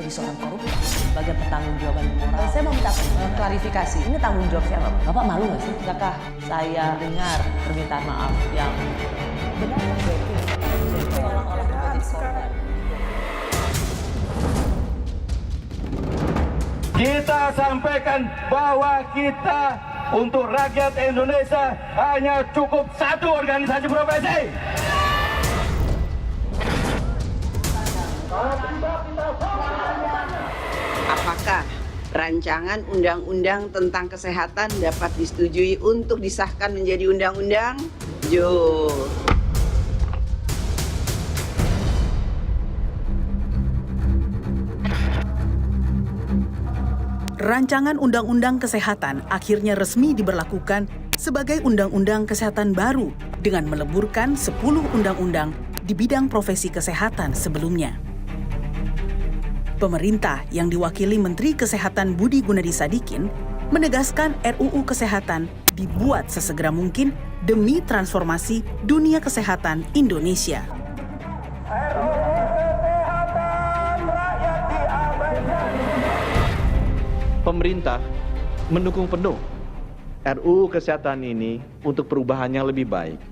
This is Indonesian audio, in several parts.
jadi seorang koruptor sebagai pertanggungjawaban moral. Saya mau minta klarifikasi. Ini tanggung jawab siapa? Bapak malu nggak sih? Apakah saya dengar permintaan maaf yang benar? Kita sampaikan bahwa kita untuk rakyat Indonesia hanya cukup satu organisasi profesi. Apakah rancangan undang-undang tentang kesehatan dapat disetujui untuk disahkan menjadi undang-undang? Jo. Rancangan Undang-Undang Kesehatan akhirnya resmi diberlakukan sebagai Undang-Undang Kesehatan baru dengan meleburkan 10 undang-undang di bidang profesi kesehatan sebelumnya. Pemerintah yang diwakili Menteri Kesehatan Budi Gunadi Sadikin menegaskan RUU Kesehatan dibuat sesegera mungkin demi transformasi dunia kesehatan Indonesia. Pemerintah mendukung penuh RUU Kesehatan ini untuk perubahan yang lebih baik.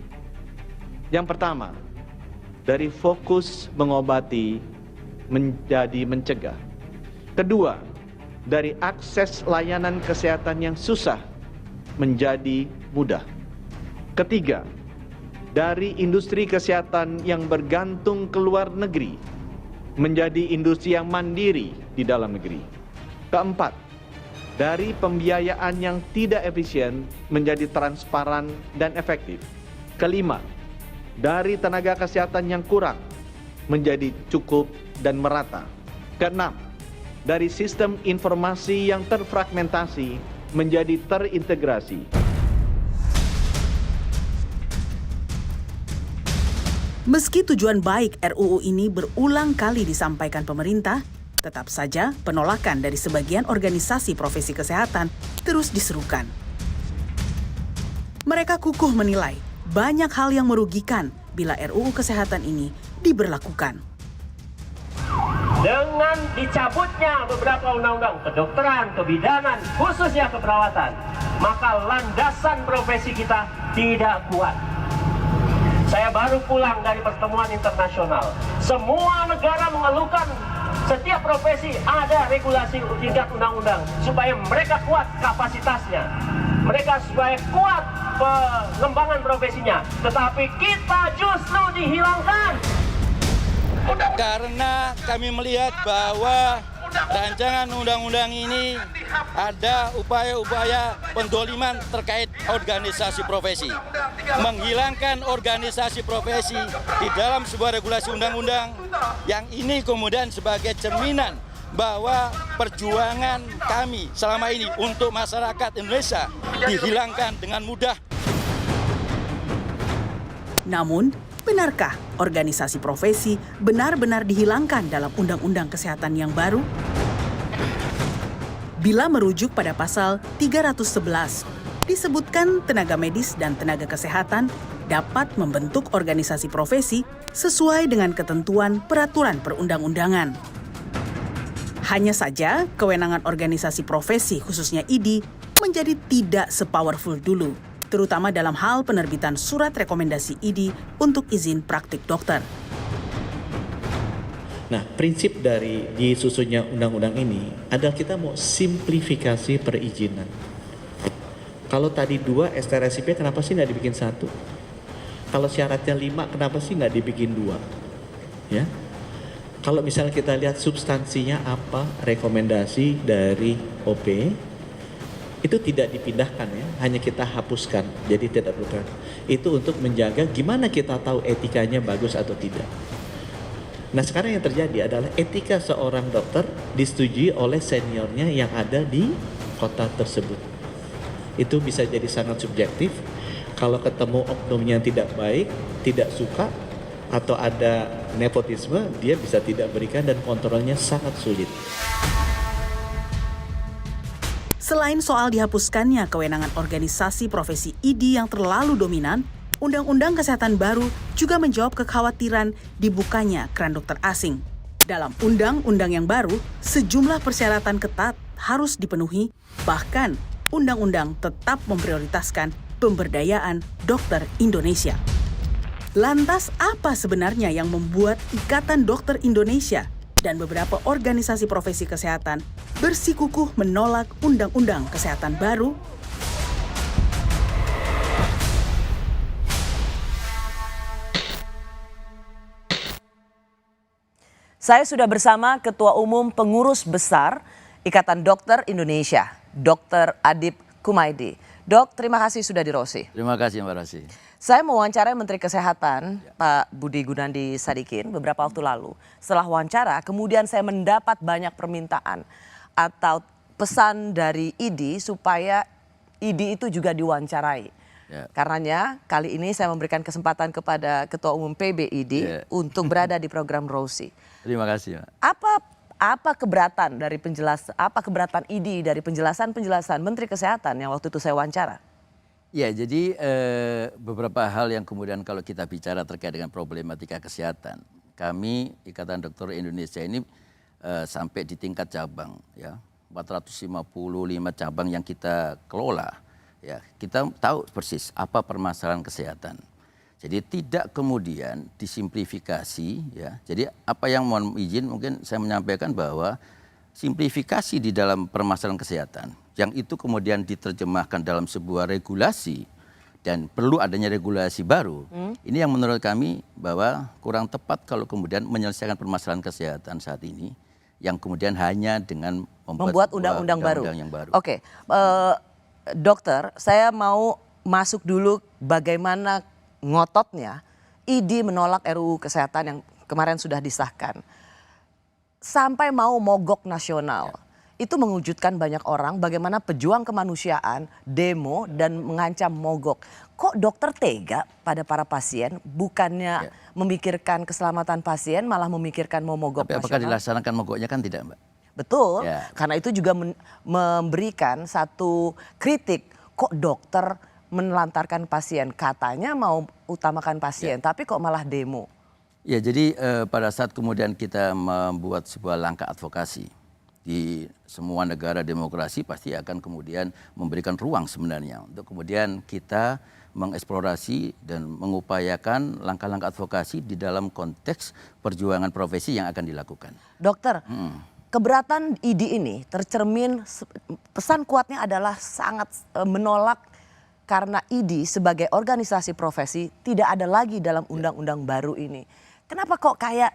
Yang pertama, dari fokus mengobati menjadi mencegah. Kedua, dari akses layanan kesehatan yang susah menjadi mudah. Ketiga, dari industri kesehatan yang bergantung ke luar negeri menjadi industri yang mandiri di dalam negeri. Keempat, dari pembiayaan yang tidak efisien menjadi transparan dan efektif. Kelima, dari tenaga kesehatan yang kurang menjadi cukup dan merata. Keenam, dari sistem informasi yang terfragmentasi menjadi terintegrasi. Meski tujuan baik RUU ini berulang kali disampaikan pemerintah, tetap saja penolakan dari sebagian organisasi profesi kesehatan terus diserukan. Mereka kukuh menilai banyak hal yang merugikan bila RUU Kesehatan ini diberlakukan. Dengan dicabutnya beberapa undang-undang kedokteran, kebidanan, khususnya keperawatan, maka landasan profesi kita tidak kuat. Saya baru pulang dari pertemuan internasional. Semua negara mengeluhkan setiap profesi ada regulasi tingkat undang-undang supaya mereka kuat kapasitasnya, mereka supaya kuat pengembangan profesinya. Tetapi kita justru dihilangkan. Karena kami melihat bahwa rancangan undang-undang ini ada upaya-upaya pendoliman terkait organisasi profesi. Menghilangkan organisasi profesi di dalam sebuah regulasi undang-undang yang ini kemudian sebagai cerminan bahwa perjuangan kami selama ini untuk masyarakat Indonesia dihilangkan dengan mudah. Namun, benarkah organisasi profesi benar-benar dihilangkan dalam Undang-Undang Kesehatan yang baru? Bila merujuk pada pasal 311, disebutkan tenaga medis dan tenaga kesehatan dapat membentuk organisasi profesi sesuai dengan ketentuan peraturan perundang-undangan. Hanya saja, kewenangan organisasi profesi khususnya ID menjadi tidak sepowerful dulu, terutama dalam hal penerbitan surat rekomendasi ID untuk izin praktik dokter. Nah, prinsip dari disusunnya undang-undang ini adalah kita mau simplifikasi perizinan. Kalau tadi 2 STRSIP, kenapa sih nggak dibikin 1? Kalau syaratnya 5, kenapa sih nggak dibikin 2? Ya. Kalau misalnya kita lihat substansinya apa, rekomendasi dari OP, itu tidak dipindahkan ya, hanya kita hapuskan, jadi tidak perlu. Itu untuk menjaga gimana kita tahu etikanya bagus atau tidak. Nah sekarang yang terjadi adalah etika seorang dokter disetujui oleh seniornya yang ada di kota tersebut. Itu bisa jadi sangat subjektif. Kalau ketemu oknum yang tidak baik, tidak suka, atau ada nepotisme, dia bisa tidak berikan dan kontrolnya sangat sulit. Selain soal dihapuskannya kewenangan organisasi profesi ID yang terlalu dominan, Undang-Undang Kesehatan baru juga menjawab kekhawatiran dibukanya keran dokter asing. Dalam undang-undang yang baru, sejumlah persyaratan ketat harus dipenuhi, bahkan undang-undang tetap memprioritaskan pemberdayaan dokter Indonesia. Lantas apa sebenarnya yang membuat Ikatan Dokter Indonesia dan beberapa organisasi profesi kesehatan bersikukuh menolak undang-undang kesehatan baru? Saya sudah bersama Ketua Umum Pengurus Besar Ikatan Dokter Indonesia, Dr. Adip Kumaydi. Dok, terima kasih sudah di Rosi. Terima kasih Mbak Rosi. Saya mewawancarai Menteri Kesehatan Pak Budi Gunadi Sadikin beberapa waktu lalu. Setelah wawancara, kemudian saya mendapat banyak permintaan atau pesan dari IDI supaya IDI itu juga diwawancarai. Ya. Karenanya kali ini saya memberikan kesempatan kepada Ketua Umum PBID untuk berada di program Rosi. Terima kasih, Mbak. Apa keberatan dari apa keberatan IDI dari penjelasan Menteri Kesehatan yang waktu itu saya wawancara? Ya, jadi beberapa hal yang kemudian kalau kita bicara terkait dengan problematika kesehatan, kami Ikatan Dokter Indonesia ini sampai di tingkat cabang, ya 455 cabang yang kita kelola, ya kita tahu persis apa permasalahan kesehatan. Jadi tidak kemudian disimplifikasi, ya. Jadi apa yang mohon izin mungkin saya menyampaikan bahwa simplifikasi di dalam permasalahan kesehatan yang itu kemudian diterjemahkan dalam sebuah regulasi dan perlu adanya regulasi baru. Ini yang menurut kami bahwa kurang tepat kalau kemudian menyelesaikan permasalahan kesehatan saat ini yang kemudian hanya dengan membuat undang-undang baru. Yang baru. Oke, dokter, saya mau masuk dulu bagaimana ngototnya IDI menolak RUU Kesehatan yang kemarin sudah disahkan. Sampai mau mogok nasional. Itu mengejutkan banyak orang bagaimana pejuang kemanusiaan demo dan mengancam mogok. Kok dokter tega pada para pasien bukannya memikirkan keselamatan pasien malah memikirkan mau mogok Tapi apakah nasional? dilaksanakan mogoknya kan tidak, Mbak? Betul, Ya. karena itu juga memberikan satu kritik. Kok dokter menelantarkan pasien? Katanya mau utamakan pasien, tapi kok malah demo? Ya, jadi pada saat kemudian kita membuat sebuah langkah advokasi di semua negara demokrasi pasti akan kemudian memberikan ruang sebenarnya untuk kemudian kita mengeksplorasi dan mengupayakan langkah-langkah advokasi di dalam konteks perjuangan profesi yang akan dilakukan. Dokter, keberatan IDI ini tercermin pesan kuatnya adalah sangat menolak karena IDI sebagai organisasi profesi tidak ada lagi dalam undang-undang baru ini. Kenapa kok kayak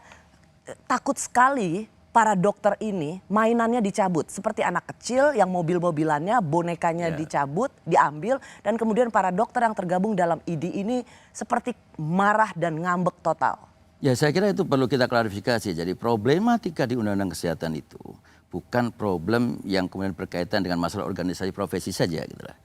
takut sekali para dokter ini mainannya dicabut? Seperti anak kecil yang mobil-mobilannya, bonekanya dicabut, diambil. Dan kemudian para dokter yang tergabung dalam IDI ini seperti marah dan ngambek total. Ya, saya kira itu perlu kita klarifikasi. Jadi problematika di Undang-Undang Kesehatan itu bukan problem yang kemudian berkaitan dengan masalah organisasi profesi saja, gitu lah.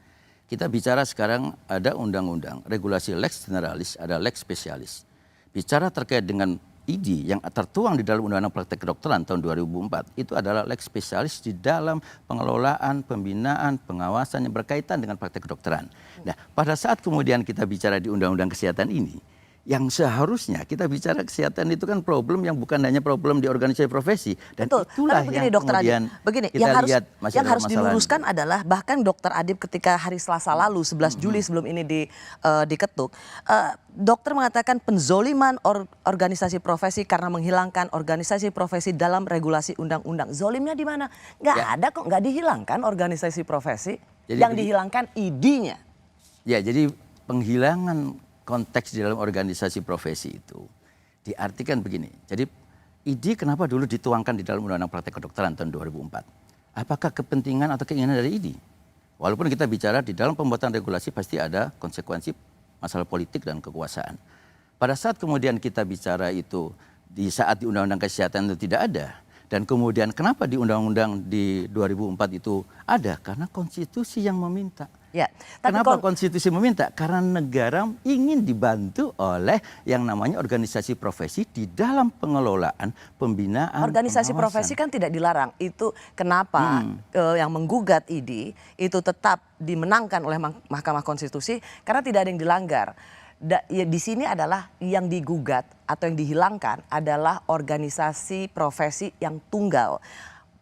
Kita bicara sekarang ada undang-undang, regulasi lex generalis, ada lex spesialis. Bicara terkait dengan IDI yang tertuang di dalam Undang-Undang Praktek Kedokteran tahun 2004, itu adalah lex spesialis di dalam pengelolaan, pembinaan, pengawasan yang berkaitan dengan praktek kedokteran. Nah, pada saat kemudian kita bicara di Undang-Undang Kesehatan ini, yang seharusnya kita bicara kesehatan itu kan problem yang bukan hanya problem di organisasi profesi. Dan betul. itulah begini, yang Dokter kemudian Adip, begini, kita lihat yang harus diluruskan adalah bahkan Dokter Adip ketika hari Selasa lalu 11 Juli sebelum ini diketuk, dokter mengatakan penzoliman organisasi profesi karena menghilangkan organisasi profesi dalam regulasi undang-undang. Zolimnya di mana? Nggak ada kok, nggak dihilangkan organisasi profesi. Jadi yang dihilangkan ID-nya. Ya, jadi penghilangan konteks di dalam organisasi profesi itu diartikan begini. Jadi IDI kenapa dulu dituangkan di dalam Undang-Undang Praktek Kedokteran tahun 2004? Apakah kepentingan atau keinginan dari IDI? Walaupun kita bicara di dalam pembuatan regulasi pasti ada konsekuensi masalah politik dan kekuasaan. Pada saat kemudian kita bicara itu di saat di Undang-Undang Kesehatan itu tidak ada. Dan kemudian kenapa di Undang-Undang di 2004 itu ada? Karena konstitusi yang meminta. Ya, tapi kenapa konstitusi meminta? Karena negara ingin dibantu oleh yang namanya organisasi profesi di dalam pengelolaan, pembinaan, organisasi pengawasan. profesi kan tidak dilarang. Itu kenapa yang menggugat IDI itu tetap dimenangkan oleh Mahkamah Konstitusi karena tidak ada yang dilanggar. Di sini adalah yang digugat atau yang dihilangkan adalah organisasi profesi yang tunggal,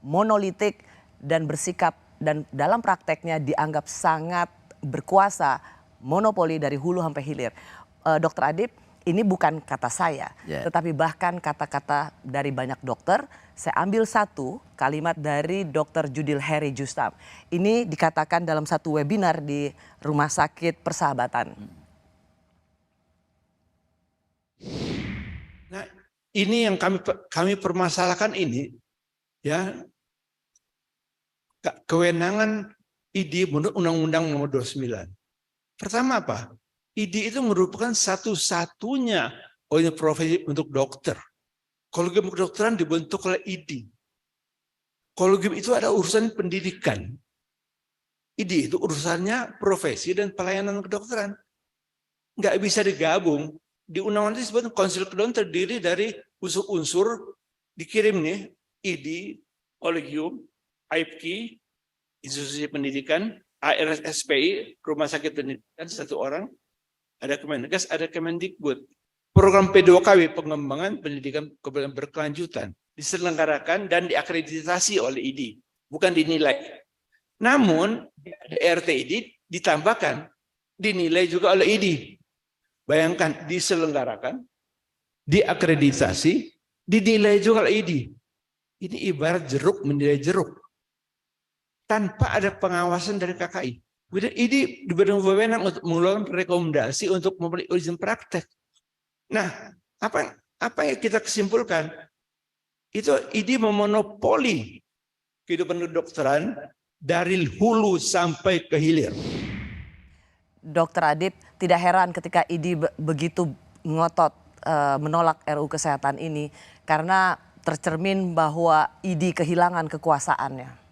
monolitik dan bersikap dan dalam prakteknya dianggap sangat berkuasa, monopoli dari hulu sampai hilir. Dokter Adib, ini bukan kata saya, tetapi bahkan kata-kata dari banyak dokter. Saya ambil satu kalimat dari Dr. Judil Heri Justam. Ini dikatakan dalam satu webinar di Rumah Sakit Persahabatan. Nah, ini yang kami permasalahkan ini, ya, kewenangan ID menurut Undang-Undang Nomor 29. Pertama apa? ID itu merupakan satu-satunya profesi untuk dokter. Kolegium kedokteran dibentuk oleh ID. Kolegium itu ada urusan pendidikan. ID itu urusannya profesi dan pelayanan kedokteran. Nggak bisa digabung. Di undang-undang disebut konsil kedokteran terdiri dari unsur-unsur dikirim nih, ID, kolegium, AIPKI, institusi pendidikan, ARSPI, rumah sakit pendidikan satu orang, ada Kemenkes, ada Kemendikbud. Program P2KW, pengembangan pendidikan berkelanjutan, diselenggarakan dan diakreditasi oleh ID, bukan dinilai. Namun, RTID ditambahkan, dinilai juga oleh ID. Bayangkan, diselenggarakan, diakreditasi, dinilai juga oleh ID. Ini ibarat jeruk menilai jeruk. Tanpa ada pengawasan dari KKI. ID diberi wewenang untuk mengeluarkan rekomendasi untuk memberi izin praktek. Nah, apa yang kita kesimpulkan? Itu ID memonopoli kehidupan kedokteran dari hulu sampai ke hilir. Dokter Adib, tidak heran ketika ID begitu ngotot menolak RUU Kesehatan ini karena tercermin bahwa ID kehilangan kekuasaannya.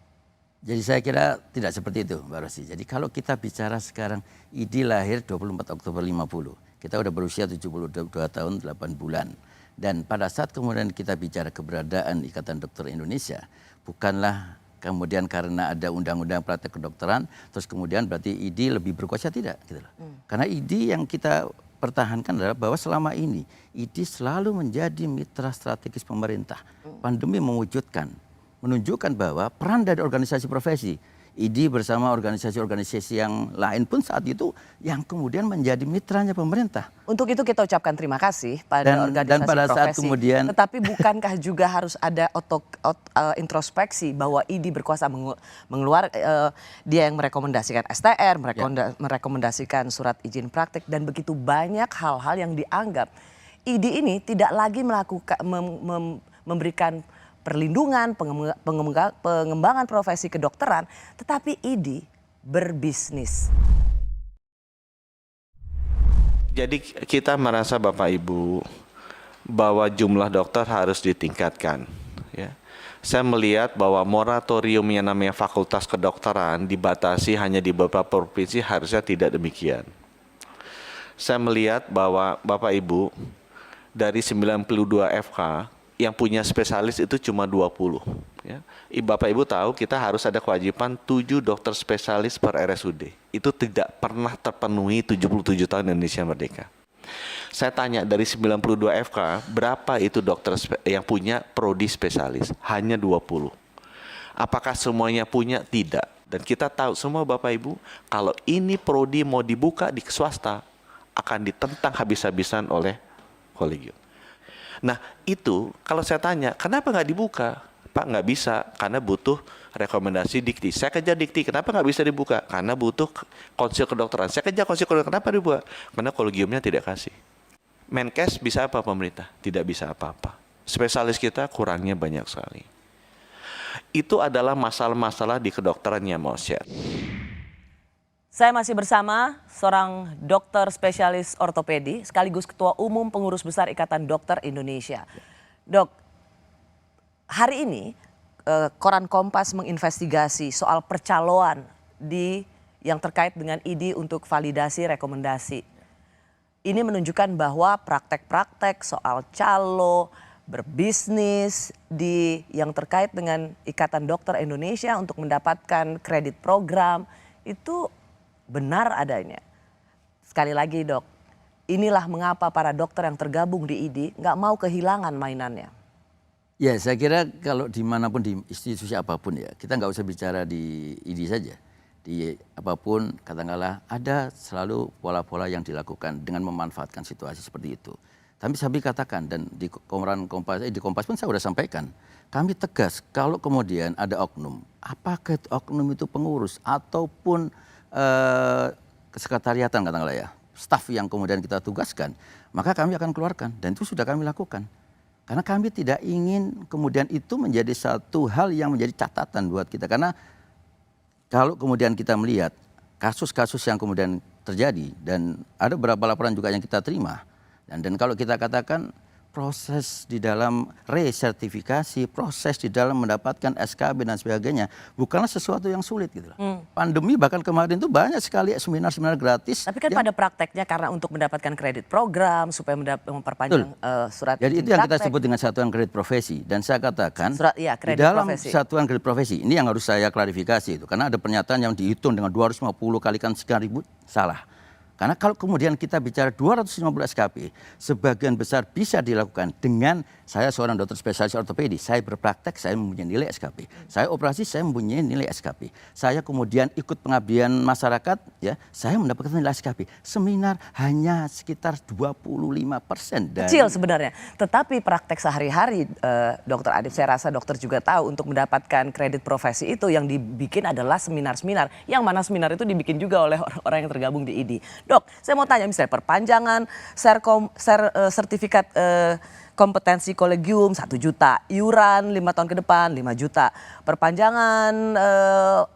Jadi saya kira tidak seperti itu, Mbak Rosi. Jadi kalau kita bicara sekarang, ID lahir 24 Oktober 50. Kita udah berusia 72 tahun 8 bulan. Dan pada saat kemudian kita bicara keberadaan Ikatan Dokter Indonesia, bukanlah kemudian karena ada undang-undang praktek kedokteran, terus kemudian berarti ID lebih berkuasa, tidak. Gitu loh. Karena ID yang kita pertahankan adalah bahwa selama ini ID selalu menjadi mitra strategis pemerintah. Pandemi menunjukkan bahwa peran dari organisasi profesi, ID bersama organisasi-organisasi yang lain pun saat itu yang kemudian menjadi mitranya pemerintah. Untuk itu kita ucapkan terima kasih pada organisasi dan pada profesi. saat kemudian, tetapi bukankah juga harus ada introspeksi bahwa ID berkuasa dia yang merekomendasikan STR, merekomendasikan surat izin praktik dan begitu banyak hal-hal yang dianggap ID ini tidak lagi melakukan memberikan perlindungan, pengembangan profesi kedokteran, tetapi ID berbisnis. Jadi kita merasa Bapak Ibu bahwa jumlah dokter harus ditingkatkan. Ya. Saya melihat bahwa moratorium yang namanya fakultas kedokteran dibatasi hanya di beberapa provinsi, harusnya tidak demikian. Saya melihat bahwa Bapak Ibu dari 92 FK, yang punya spesialis itu cuma 20. Ya. Bapak Ibu tahu kita harus ada kewajiban 7 dokter spesialis per RSUD. Itu tidak pernah terpenuhi 77 tahun Indonesia Merdeka. Saya tanya dari 92 FK, berapa itu dokter yang punya prodi spesialis? Hanya 20. Apakah semuanya punya? Tidak. Dan kita tahu semua Bapak Ibu, kalau ini prodi mau dibuka di swasta, akan ditentang habis-habisan oleh kolegium. Nah itu kalau saya tanya, kenapa nggak dibuka? Pak, nggak bisa, karena butuh rekomendasi Dikti. Saya kejar Dikti, kenapa nggak bisa dibuka? Karena butuh konsil kedokteran. Saya kejar konsil kedokteran, kenapa dibuka? Karena kolegiumnya tidak kasih. Menkes bisa apa pemerintah? Tidak bisa apa-apa. Spesialis kita kurangnya banyak sekali. Itu adalah masalah-masalah di kedokteran yang mau share. Saya masih bersama seorang dokter spesialis ortopedi sekaligus Ketua Umum Pengurus Besar Ikatan Dokter Indonesia. Dok, hari ini Koran Kompas menginvestigasi soal percaloan yang terkait dengan ID untuk validasi rekomendasi. Ini menunjukkan bahwa praktek-praktek soal calo, berbisnis yang terkait dengan Ikatan Dokter Indonesia untuk mendapatkan kredit program itu benar adanya. Sekali lagi Dok, inilah mengapa para dokter yang tergabung di ID nggak mau kehilangan mainannya. Ya, saya kira kalau dimanapun di institusi apapun ya, kita nggak usah bicara di ID saja. Di apapun, katakanlah ada selalu pola-pola yang dilakukan dengan memanfaatkan situasi seperti itu. Tapi saya katakan, dan di Kompas pun saya sudah sampaikan, kami tegas kalau kemudian ada oknum, apakah oknum itu pengurus ataupun kesekretariatan katakanlah ya, staf yang kemudian kita tugaskan, maka kami akan keluarkan, dan itu sudah kami lakukan. Karena kami tidak ingin kemudian itu menjadi satu hal yang menjadi catatan buat kita. Karena kalau kemudian kita melihat kasus-kasus yang kemudian terjadi, dan ada beberapa laporan juga yang kita terima, dan kalau kita katakan proses di dalam resertifikasi, proses di dalam mendapatkan SKB dan sebagainya bukanlah sesuatu yang sulit gitu loh. Pandemi bahkan kemarin itu banyak sekali seminar-seminar gratis. Tapi kan pada prakteknya karena untuk mendapatkan kredit program supaya memperpanjang surat jadi itu yang kita sebut dengan satuan kredit profesi, dan saya katakan di dalam satuan kredit profesi ini yang harus saya klarifikasi itu, karena ada pernyataan yang dihitung dengan 250 kalikan sekian ribu, salah. Karena kalau kemudian kita bicara 250 SKP, sebagian besar bisa dilakukan dengan saya seorang dokter spesialis ortopedi, saya berpraktek, saya mempunyai nilai SKP. Saya operasi, saya mempunyai nilai SKP. Saya kemudian ikut pengabdian masyarakat, ya, saya mendapatkan nilai SKP. Seminar hanya sekitar 25%. Kecil sebenarnya, tetapi praktek sehari-hari, Dokter Adib, saya rasa dokter juga tahu untuk mendapatkan kredit profesi itu yang dibikin adalah seminar-seminar, yang mana seminar itu dibikin juga oleh orang-orang yang tergabung di ID. Dok, saya mau tanya misalnya perpanjangan sertifikat kompetensi kolegium 1 juta, iuran 5 tahun ke depan 5 juta, perpanjangan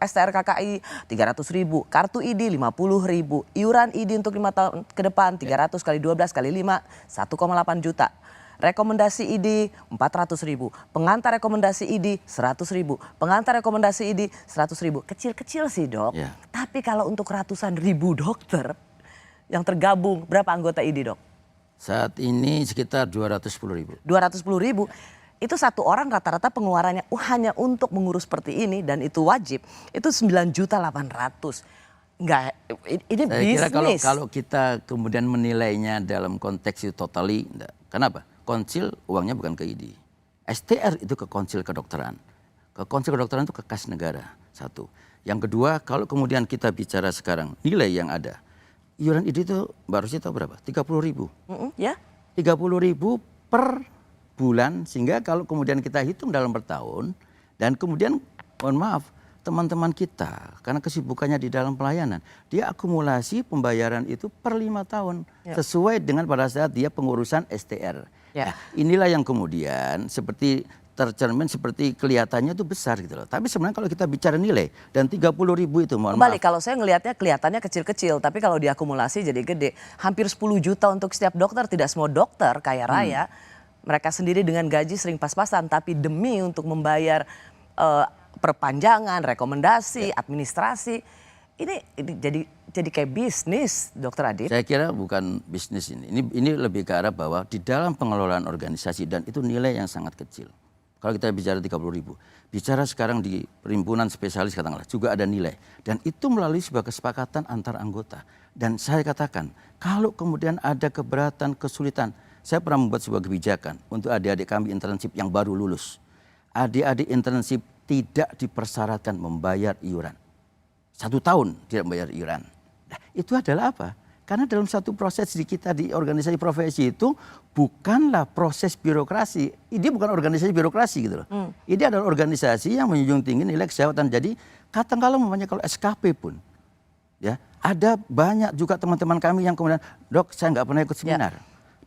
STR KKI 300.000, kartu ID 50.000, iuran ID untuk 5 tahun ke depan 300 kali 12 kali 5 1,8 juta. Rekomendasi ID 400.000, pengantar rekomendasi ID 100.000, pengantar rekomendasi ID 100.000. Kecil-kecil sih dok, tapi kalau untuk ratusan ribu dokter yang tergabung, berapa anggota ID dok? Saat ini sekitar 210.000. 210.000, itu satu orang rata-rata pengeluarannya hanya untuk mengurus seperti ini, dan itu wajib, itu 9.800.000. Enggak, ini saya bisnis. Kira kalau kita kemudian menilainya dalam konteks itu totally, enggak. Kenapa? Konsil uangnya bukan ke ID. STR itu ke konsil kedokteran. Ke konsil kedokteran itu ke kas negara, satu. Yang kedua, kalau kemudian kita bicara sekarang nilai yang ada, iuran ID itu Mbak Rosi tahu berapa? 30.000. Ya. 30.000 per bulan, sehingga kalau kemudian kita hitung dalam bertahun, dan kemudian mohon maaf, teman-teman kita karena kesibukannya di dalam pelayanan, dia akumulasi pembayaran itu per 5 tahun sesuai dengan pada saat dia pengurusan STR. Nah, inilah yang kemudian seperti tercermin, seperti kelihatannya itu besar gitu loh. Tapi sebenarnya kalau kita bicara nilai dan 30.000 itu mohon maaf. Kalau saya ngelihatnya kelihatannya kecil-kecil, tapi kalau diakumulasi jadi gede. Hampir 10 juta untuk setiap dokter, tidak semua dokter kaya raya. Mereka sendiri dengan gaji sering pas-pasan, tapi demi untuk membayar perpanjangan, rekomendasi, administrasi, ini jadi kayak bisnis, Dokter Adib. Saya kira bukan bisnis ini. Ini lebih ke arah bahwa di dalam pengelolaan organisasi, dan itu nilai yang sangat kecil. Kalau kita bicara 30.000, bicara sekarang di perhimpunan spesialis katakanlah juga ada nilai, dan itu melalui sebuah kesepakatan antar anggota. Dan saya katakan kalau kemudian ada keberatan, kesulitan, saya pernah membuat sebuah kebijakan untuk adik-adik kami internship yang baru lulus. Adik-adik internship tidak dipersyaratkan membayar iuran. 1 tahun tidak membayar iuran. Nah, itu adalah apa? Karena dalam satu proses di kita di organisasi profesi itu bukanlah proses birokrasi. Ini bukan organisasi birokrasi gitu loh. Ini adalah organisasi yang menjunjung tinggi nilai kesehatan. Jadi katakanlah namanya kalau SKP pun, ya ada banyak juga teman-teman kami yang kemudian, dok saya nggak pernah ikut seminar.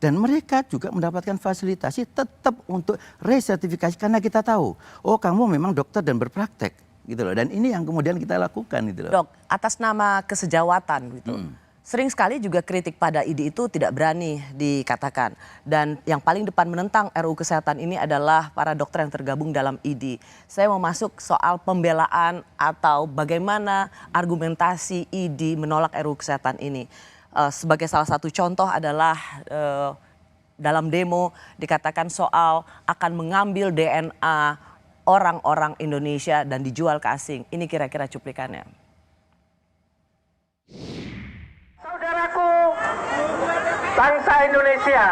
Dan mereka juga mendapatkan fasilitasi tetap untuk resertifikasi karena kita tahu, oh kamu memang dokter dan berpraktek gitu loh. Dan ini yang kemudian kita lakukan gitu loh. Dok, atas nama kesejawatan gitu. Sering sekali juga kritik pada ID itu tidak berani dikatakan. Dan yang paling depan menentang RUU Kesehatan ini adalah para dokter yang tergabung dalam ID. Saya mau masuk soal pembelaan atau bagaimana argumentasi ID menolak RUU Kesehatan ini. Sebagai salah satu contoh adalah dalam demo dikatakan soal akan mengambil DNA orang-orang Indonesia dan dijual ke asing. Ini kira-kira cuplikannya. Saudaraku, bangsa Indonesia.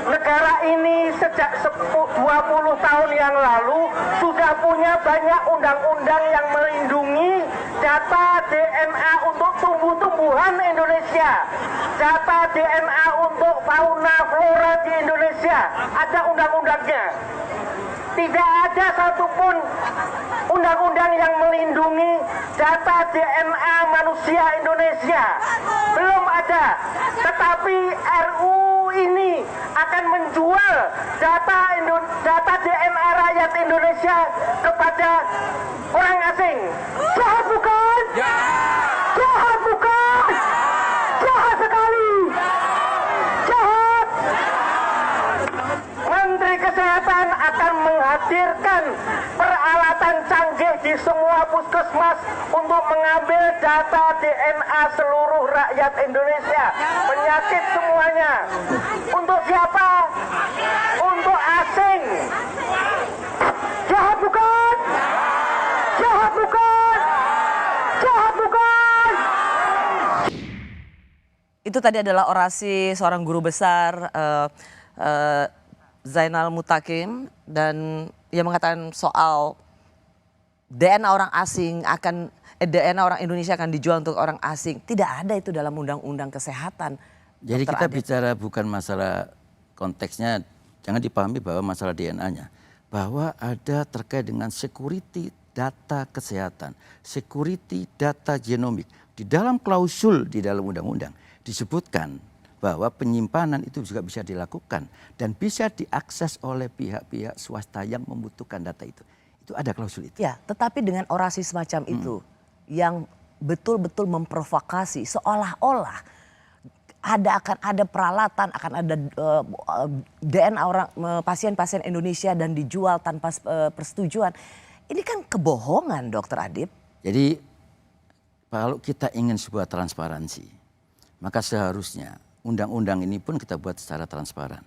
Negara ini sejak 20 tahun yang lalu sudah punya banyak undang-undang yang melindungi data DNA untuk tumbuh-tumbuhan Indonesia, data DNA untuk fauna flora di Indonesia, ada undang-undangnya. Tidak ada satupun undang-undang yang melindungi data DNA manusia Indonesia. Belum ada. Tetapi RUU ini akan menjual data DNA rakyat Indonesia kepada orang asing. Jahat bukan? Jahat bukan? Jahat sekali. Jahat. Menteri Kesehatan akan menghadirkan peralatan canggih di semua puskesmas untuk mengambil data DNA seluruh rakyat Indonesia. Penyakit semuanya. Untuk siapa? Untuk asing. Jahat bukan? Jahat bukan? Jahat bukan? Itu tadi adalah orasi seorang guru besar Zainal Mutakim, dan ia mengatakan soal DNA orang asing akan DNA orang Indonesia akan dijual untuk orang asing. Tidak ada itu dalam undang-undang kesehatan. Jadi Dr. kita Adib. bicara bukan masalah konteksnya, jangan dipahami bahwa masalah DNA-nya. Bahwa ada terkait dengan security data kesehatan, security data genomik. Di dalam klausul di dalam undang-undang disebutkan bahwa penyimpanan itu juga bisa dilakukan dan bisa diakses oleh pihak-pihak swasta yang membutuhkan data itu. Itu ada klausul itu. Ya, tetapi dengan orasi semacam itu yang betul-betul memprovokasi, seolah-olah akan ada peralatan, akan ada DNA orang pasien-pasien Indonesia dan dijual tanpa persetujuan. Ini kan kebohongan, Dr. Adib. Jadi kalau kita ingin sebuah transparansi, maka seharusnya undang-undang ini pun kita buat secara transparan.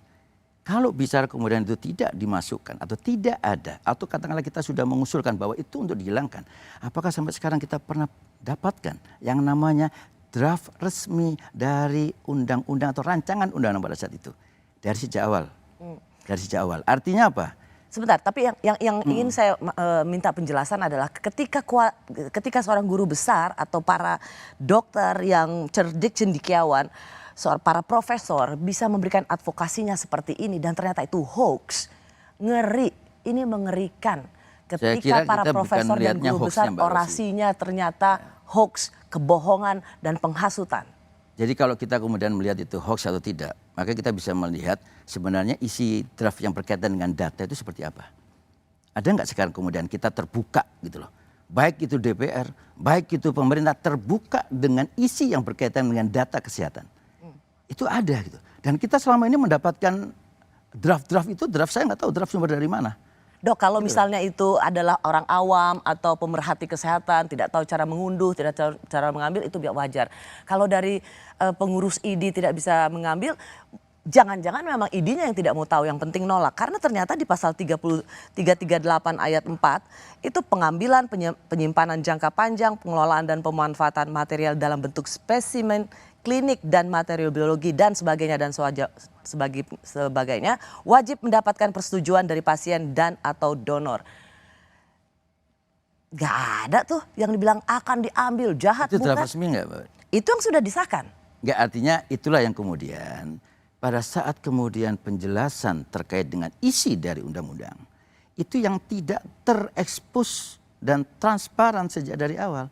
Kalau bicara kemudian itu tidak dimasukkan atau tidak ada, atau katakanlah kita sudah mengusulkan bahwa itu untuk dihilangkan, apakah sampai sekarang kita pernah dapatkan yang namanya draft resmi dari undang-undang atau rancangan undang-undang pada saat itu? Dari sejak awal. Dari sejak awal. Artinya apa? Sebentar, tapi yang ingin saya minta penjelasan adalah ketika seorang guru besar atau para dokter yang cerdik cendekiawan, para profesor bisa memberikan advokasinya seperti ini dan ternyata itu hoax, ngeri, ini mengerikan. Ketika para profesor dan guru besar orasinya ternyata hoax, kebohongan dan penghasutan. Jadi kalau kita kemudian melihat itu hoax atau tidak, maka kita bisa melihat sebenarnya isi draft yang berkaitan dengan data itu seperti apa. Ada nggak sekarang kemudian kita terbuka gitu loh. Baik itu DPR, baik itu pemerintah terbuka dengan isi yang berkaitan dengan data kesehatan. Itu ada gitu. Dan kita selama ini mendapatkan draft-draft itu, draft saya nggak tahu draft sumber dari mana. Dok, kalau misalnya itu adalah orang awam atau pemerhati kesehatan, tidak tahu cara mengunduh, tidak tahu cara mengambil, itu wajar. Kalau dari pengurus ID tidak bisa mengambil, jangan-jangan memang ID-nya yang tidak mau tahu, yang penting nolak. Karena ternyata di pasal 338 ayat 4, itu pengambilan, penyimpanan jangka panjang, pengelolaan dan pemanfaatan material dalam bentuk spesimen klinik dan material biologi dan sebagainya sebagainya wajib mendapatkan persetujuan dari pasien dan atau donor. Gak ada tuh yang dibilang akan diambil, jahat itu bukan? draft resmi nggak, Mbak? Itu yang sudah disahkan. Nggak, artinya itulah yang kemudian pada saat kemudian penjelasan terkait dengan isi dari undang-undang itu yang tidak terekspos dan transparan sejak dari awal.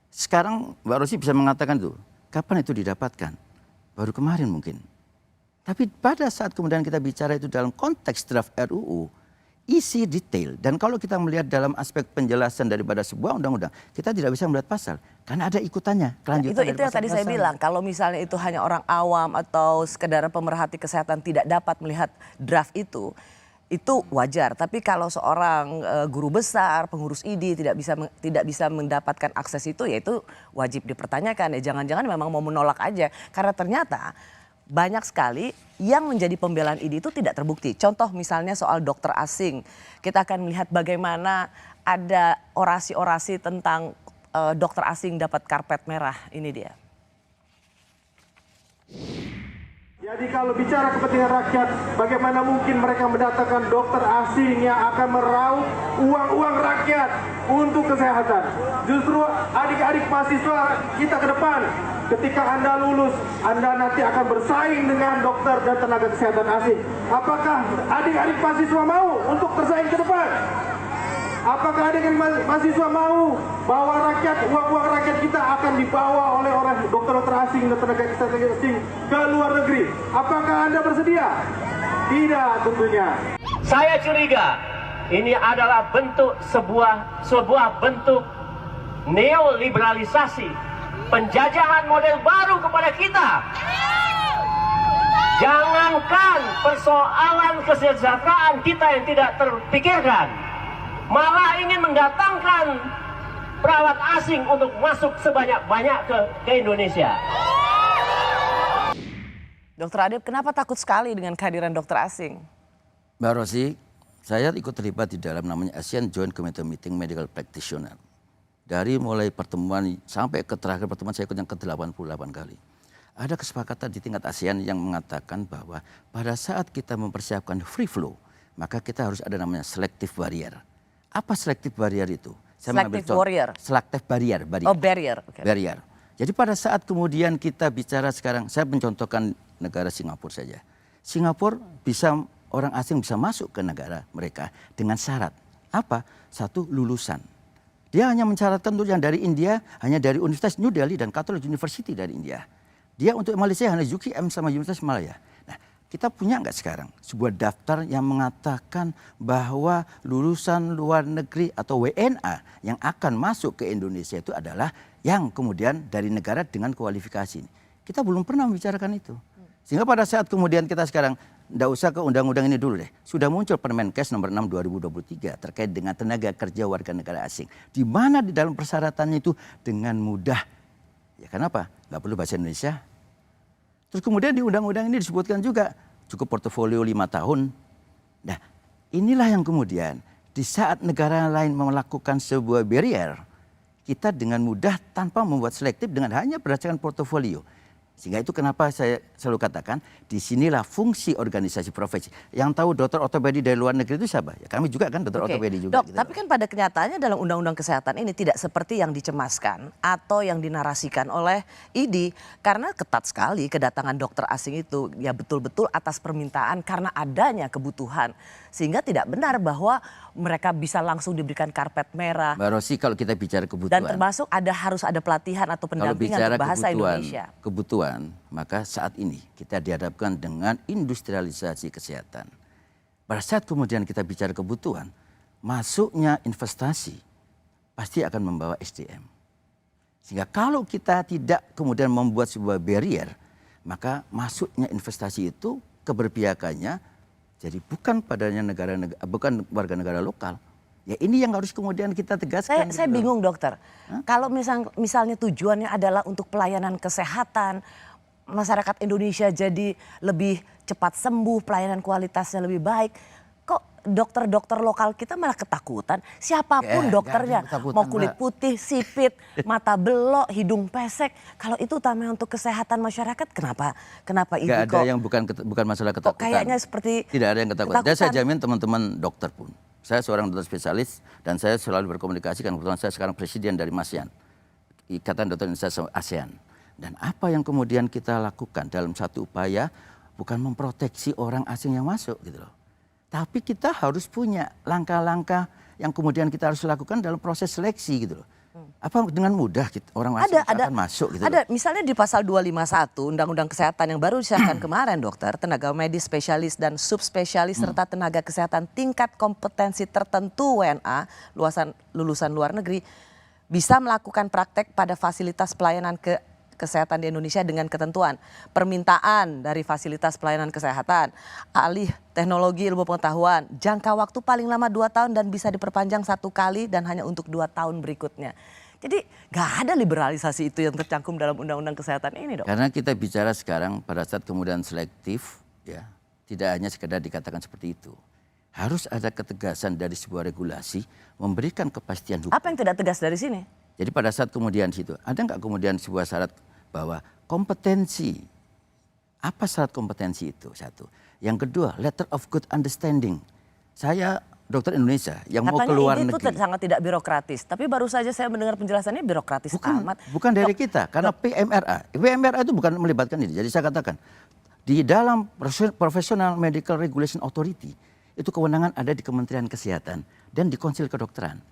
Sekarang Mbak Rosi bisa mengatakan tuh, kapan itu didapatkan? Baru kemarin mungkin. Tapi pada saat kemudian kita bicara itu dalam konteks draft RUU, isi detail. Dan kalau kita melihat dalam aspek penjelasan daripada sebuah undang-undang, kita tidak bisa melihat pasal. Karena ada ikutannya, kelanjutan Itu yang tadi saya bilang, kalau misalnya itu hanya orang awam atau sekedar pemerhati kesehatan tidak dapat melihat draft itu wajar. Tapi kalau seorang guru besar, pengurus ID tidak bisa mendapatkan akses itu, ya itu wajib dipertanyakan. Ya jangan-jangan memang mau menolak aja. Karena ternyata banyak sekali yang menjadi pembelaan ID itu tidak terbukti. Contoh misalnya soal dokter asing. Kita akan melihat bagaimana ada orasi-orasi tentang dokter asing dapat karpet merah. Ini dia. Jadi kalau bicara kepentingan rakyat, bagaimana mungkin mereka mendatangkan dokter asing yang akan meraup uang-uang rakyat untuk kesehatan? Justru adik-adik mahasiswa kita ke depan, ketika Anda lulus, Anda nanti akan bersaing dengan dokter dan tenaga kesehatan asing. Apakah adik-adik mahasiswa mau untuk bersaing ke depan? Apakah adik-adik mahasiswa mau bahwa uang-uang rakyat kita akan dibawa oleh orang dokter-dokter asing dan tenaga kesehatan asing ke luar negeri? Apakah Anda bersedia? Tidak tentunya. Saya curiga ini adalah sebuah bentuk neoliberalisasi, penjajahan model baru kepada kita. Jangankan persoalan kesejahteraan kita yang tidak terpikirkan, malah ingin mendatangkan perawat asing untuk masuk sebanyak-banyak ke Indonesia. Dokter Adib, kenapa takut sekali dengan kehadiran dokter asing? Mbak Rosi, saya ikut terlibat di dalam namanya ASEAN Joint Committee Meeting Medical Practitioner. Dari mulai pertemuan sampai ke terakhir pertemuan saya ikut yang ke-88 kali. Ada kesepakatan di tingkat ASEAN yang mengatakan bahwa pada saat kita mempersiapkan free flow, maka kita harus ada namanya selective barrier. Apa selective barrier itu? Selective barrier. Selective barrier. Oh, barrier. Okay. Barrier. Jadi pada saat kemudian kita bicara sekarang, saya mencontohkan negara Singapura saja. Singapura orang asing bisa masuk ke negara mereka dengan syarat. Apa? Satu, lulusan. Dia hanya mensyaratkan untuk yang dari India, hanya dari Universitas New Delhi dan Catholic University dari India. Dia untuk Malaysia hanya UKM sama Universitas Malaya. Kita punya nggak sekarang sebuah daftar yang mengatakan bahwa lulusan luar negeri atau WNA yang akan masuk ke Indonesia itu adalah yang kemudian dari negara dengan kualifikasi. Kita belum pernah membicarakan itu. Sehingga pada saat kemudian kita sekarang, nggak usah ke undang-undang ini dulu deh. Sudah muncul Permenkes nomor 6 2023 terkait dengan tenaga kerja warga negara asing. Di mana di dalam persyaratannya itu dengan mudah. Ya kenapa? Nggak perlu bahasa Indonesia. Terus kemudian di undang-undang ini disebutkan juga cukup portofolio 5 tahun. Nah inilah yang kemudian di saat negara lain melakukan sebuah barrier, kita dengan mudah tanpa membuat selektif dengan hanya berdasarkan portofolio. Sehingga itu kenapa saya selalu katakan disinilah fungsi organisasi profesi. Yang tahu dokter ortopedi dari luar negeri itu siapa? Ya, kami juga kan dokter ortopedi juga. Dok, gitu. Tapi kan pada kenyataannya dalam undang-undang kesehatan ini tidak seperti yang dicemaskan atau yang dinarasikan oleh ID. Karena ketat sekali kedatangan dokter asing itu ya betul-betul atas permintaan karena adanya kebutuhan. Sehingga tidak benar bahwa mereka bisa langsung diberikan karpet merah. Mbak Rosi, kalau kita bicara kebutuhan. Dan termasuk harus ada pelatihan atau pendampingan untuk bahasa Indonesia. Kebutuhan, maka saat ini kita dihadapkan dengan industrialisasi kesehatan. Pada saat kemudian kita bicara kebutuhan, masuknya investasi pasti akan membawa SDM. Sehingga kalau kita tidak kemudian membuat sebuah barrier, maka masuknya investasi itu keberpihakannya jadi bukan padanya bukan warga negara lokal. Ya ini yang harus kemudian kita tegaskan. Saya bingung dokter. Kalau misalnya tujuannya adalah untuk pelayanan kesehatan, masyarakat Indonesia jadi lebih cepat sembuh, pelayanan kualitasnya lebih baik. Kok dokter-dokter lokal kita malah ketakutan? Siapapun dokternya, mau kulit putih, sipit, mata belok, hidung pesek. Kalau itu utamanya untuk kesehatan masyarakat, kenapa ini kok? Gak ada yang bukan masalah ketakutan. Kok kayaknya seperti tidak ada yang ketakutan. Dan saya jamin teman-teman dokter pun. Saya seorang dokter spesialis dan saya selalu berkomunikasi kan kebetulan saya sekarang presiden dari MASEAN, Ikatan Dokter Indonesia ASEAN. Dan apa yang kemudian kita lakukan dalam satu upaya bukan memproteksi orang asing yang masuk gitu loh. Tapi kita harus punya langkah-langkah yang kemudian kita harus lakukan dalam proses seleksi gitu loh. Apa dengan mudah orang asing akan masuk gitu Ada, loh. misalnya di pasal 251 Undang-Undang Kesehatan yang baru disahkan kemarin dokter, tenaga medis spesialis dan subspesialis serta tenaga kesehatan tingkat kompetensi tertentu WNA, lulusan luar negeri, bisa melakukan praktek pada fasilitas pelayanan kesehatan di Indonesia dengan ketentuan permintaan dari fasilitas pelayanan kesehatan, alih teknologi ilmu pengetahuan, jangka waktu paling lama 2 tahun dan bisa diperpanjang 1 kali dan hanya untuk 2 tahun berikutnya. Jadi gak ada liberalisasi itu yang tercantum dalam undang-undang kesehatan ini dok. Karena kita bicara sekarang pada saat kemudian selektif ya tidak hanya sekedar dikatakan seperti itu. Harus ada ketegasan dari sebuah regulasi memberikan kepastian hukum. Apa yang tidak tegas dari sini? Jadi pada saat kemudian situ, ada nggak kemudian sebuah syarat bahwa kompetensi Apa syarat kompetensi itu? Satu. Yang kedua, letter of good understanding. Saya dokter Indonesia yang mau keluar ini negeri. itu sangat tidak birokratis. Tapi baru saja saya mendengar penjelasannya birokratis amat. Bukan dari kita, karena PMRA. PMRA itu bukan melibatkan ini. Jadi saya katakan, di dalam Professional Medical Regulation Authority, itu kewenangan ada di Kementerian Kesehatan dan di Konsil Kedokteran.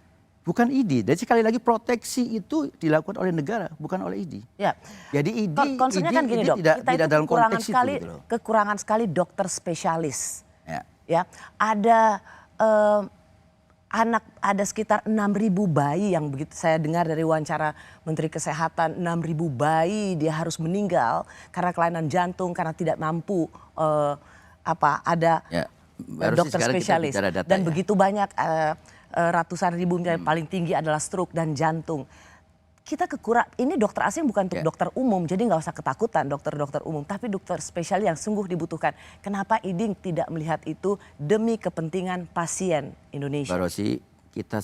Bukan ID. Jadi sekali lagi proteksi itu dilakukan oleh negara, bukan oleh ID. Ya. Jadi ID, Konsepnya kan gini, Dok. tidak dalam konteks itu. Gitu loh. Kekurangan sekali dokter spesialis. Ya. Ada ada sekitar 6.000 bayi yang begitu saya dengar dari wawancara Menteri Kesehatan, 6.000 bayi dia harus meninggal karena kelainan jantung, karena tidak mampu ada dokter spesialis. Dan begitu banyak ratusan ribu, paling tinggi adalah stroke dan jantung. Kita ini dokter asing bukan untuk dokter umum, jadi nggak usah ketakutan dokter-dokter umum, tapi dokter spesialis yang sungguh dibutuhkan. Kenapa IDI tidak melihat itu demi kepentingan pasien Indonesia? Pak Rosi, kita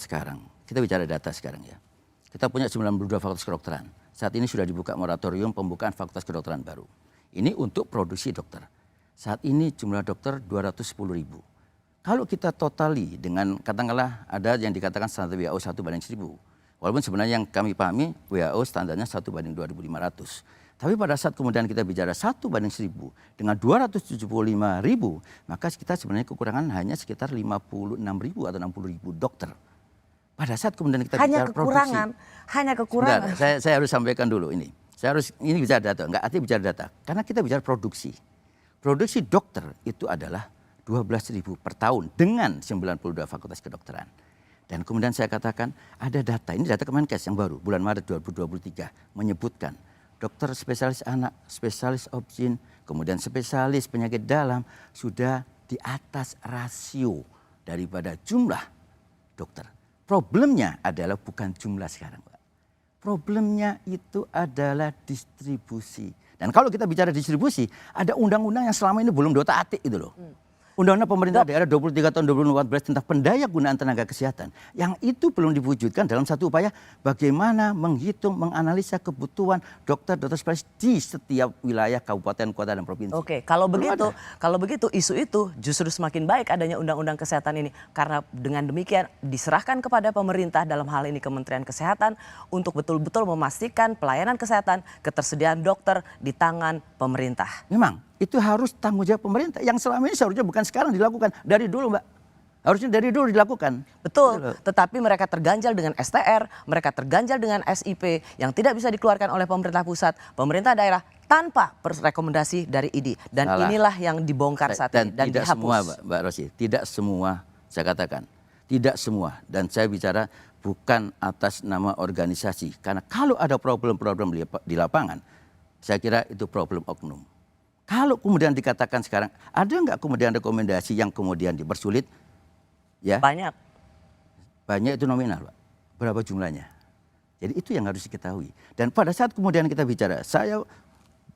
bicara data sekarang ya. Kita punya 92 fakultas kedokteran. Saat ini sudah dibuka moratorium pembukaan fakultas kedokteran baru. Ini untuk produksi dokter. Saat ini jumlah dokter 210.000. Kalau kita totali dengan katakanlah ada yang dikatakan standar WHO 1/1000. Walaupun sebenarnya yang kami pahami WHO standarnya 1/2500. Tapi pada saat kemudian kita bicara 1/1000 dengan 275.000, maka kita sebenarnya kekurangan hanya sekitar 56.000 atau 60.000 dokter. Pada saat kemudian kita bicara produksi. Hanya kekurangan. Sebentar, saya harus sampaikan dulu ini. Ini bicara data, enggak artinya bicara data. Karena kita bicara produksi. Produksi dokter itu adalah 12.000 per tahun dengan 92 fakultas kedokteran. Dan kemudian saya katakan ada data, ini data Kemenkes yang baru, bulan Maret 2023, menyebutkan dokter spesialis anak, spesialis obgyn, kemudian spesialis penyakit dalam sudah di atas rasio daripada jumlah dokter. Problemnya adalah bukan jumlah sekarang, Pak. Problemnya itu adalah distribusi. Dan kalau kita bicara distribusi, ada undang-undang yang selama ini belum diotak-atik itu loh. Undang-undang pemerintah daerah 23 tahun 2014 tentang pendaya gunaan tenaga kesehatan. Yang itu belum diwujudkan dalam satu upaya bagaimana menghitung, menganalisa kebutuhan dokter-dokter spesialis di setiap wilayah kabupaten, kota, dan provinsi. Oke, kalau begitu isu itu justru semakin baik adanya undang-undang kesehatan ini. Karena dengan demikian diserahkan kepada pemerintah, dalam hal ini Kementerian Kesehatan, untuk betul-betul memastikan pelayanan kesehatan, ketersediaan dokter di tangan pemerintah. Memang. Itu harus tanggung jawab pemerintah yang selama ini seharusnya bukan sekarang dilakukan, dari dulu, Mbak. Harusnya dari dulu dilakukan. Betul, tetapi mereka terganjal dengan STR, mereka terganjal dengan SIP yang tidak bisa dikeluarkan oleh pemerintah pusat, pemerintah daerah tanpa rekomendasi dari IDI. Dan inilah yang dibongkar saat ini dan tidak dihapus. Semua, Mbak Rosi, tidak semua, saya katakan, tidak semua. Dan saya bicara bukan atas nama organisasi. Karena kalau ada problem-problem di lapangan, saya kira itu problem oknum. Kalau kemudian dikatakan sekarang, ada nggak kemudian rekomendasi yang kemudian dipersulit? Ya. Banyak. Banyak itu nominal, Pak. Berapa jumlahnya? Jadi itu yang harus diketahui. Dan pada saat kemudian kita bicara, saya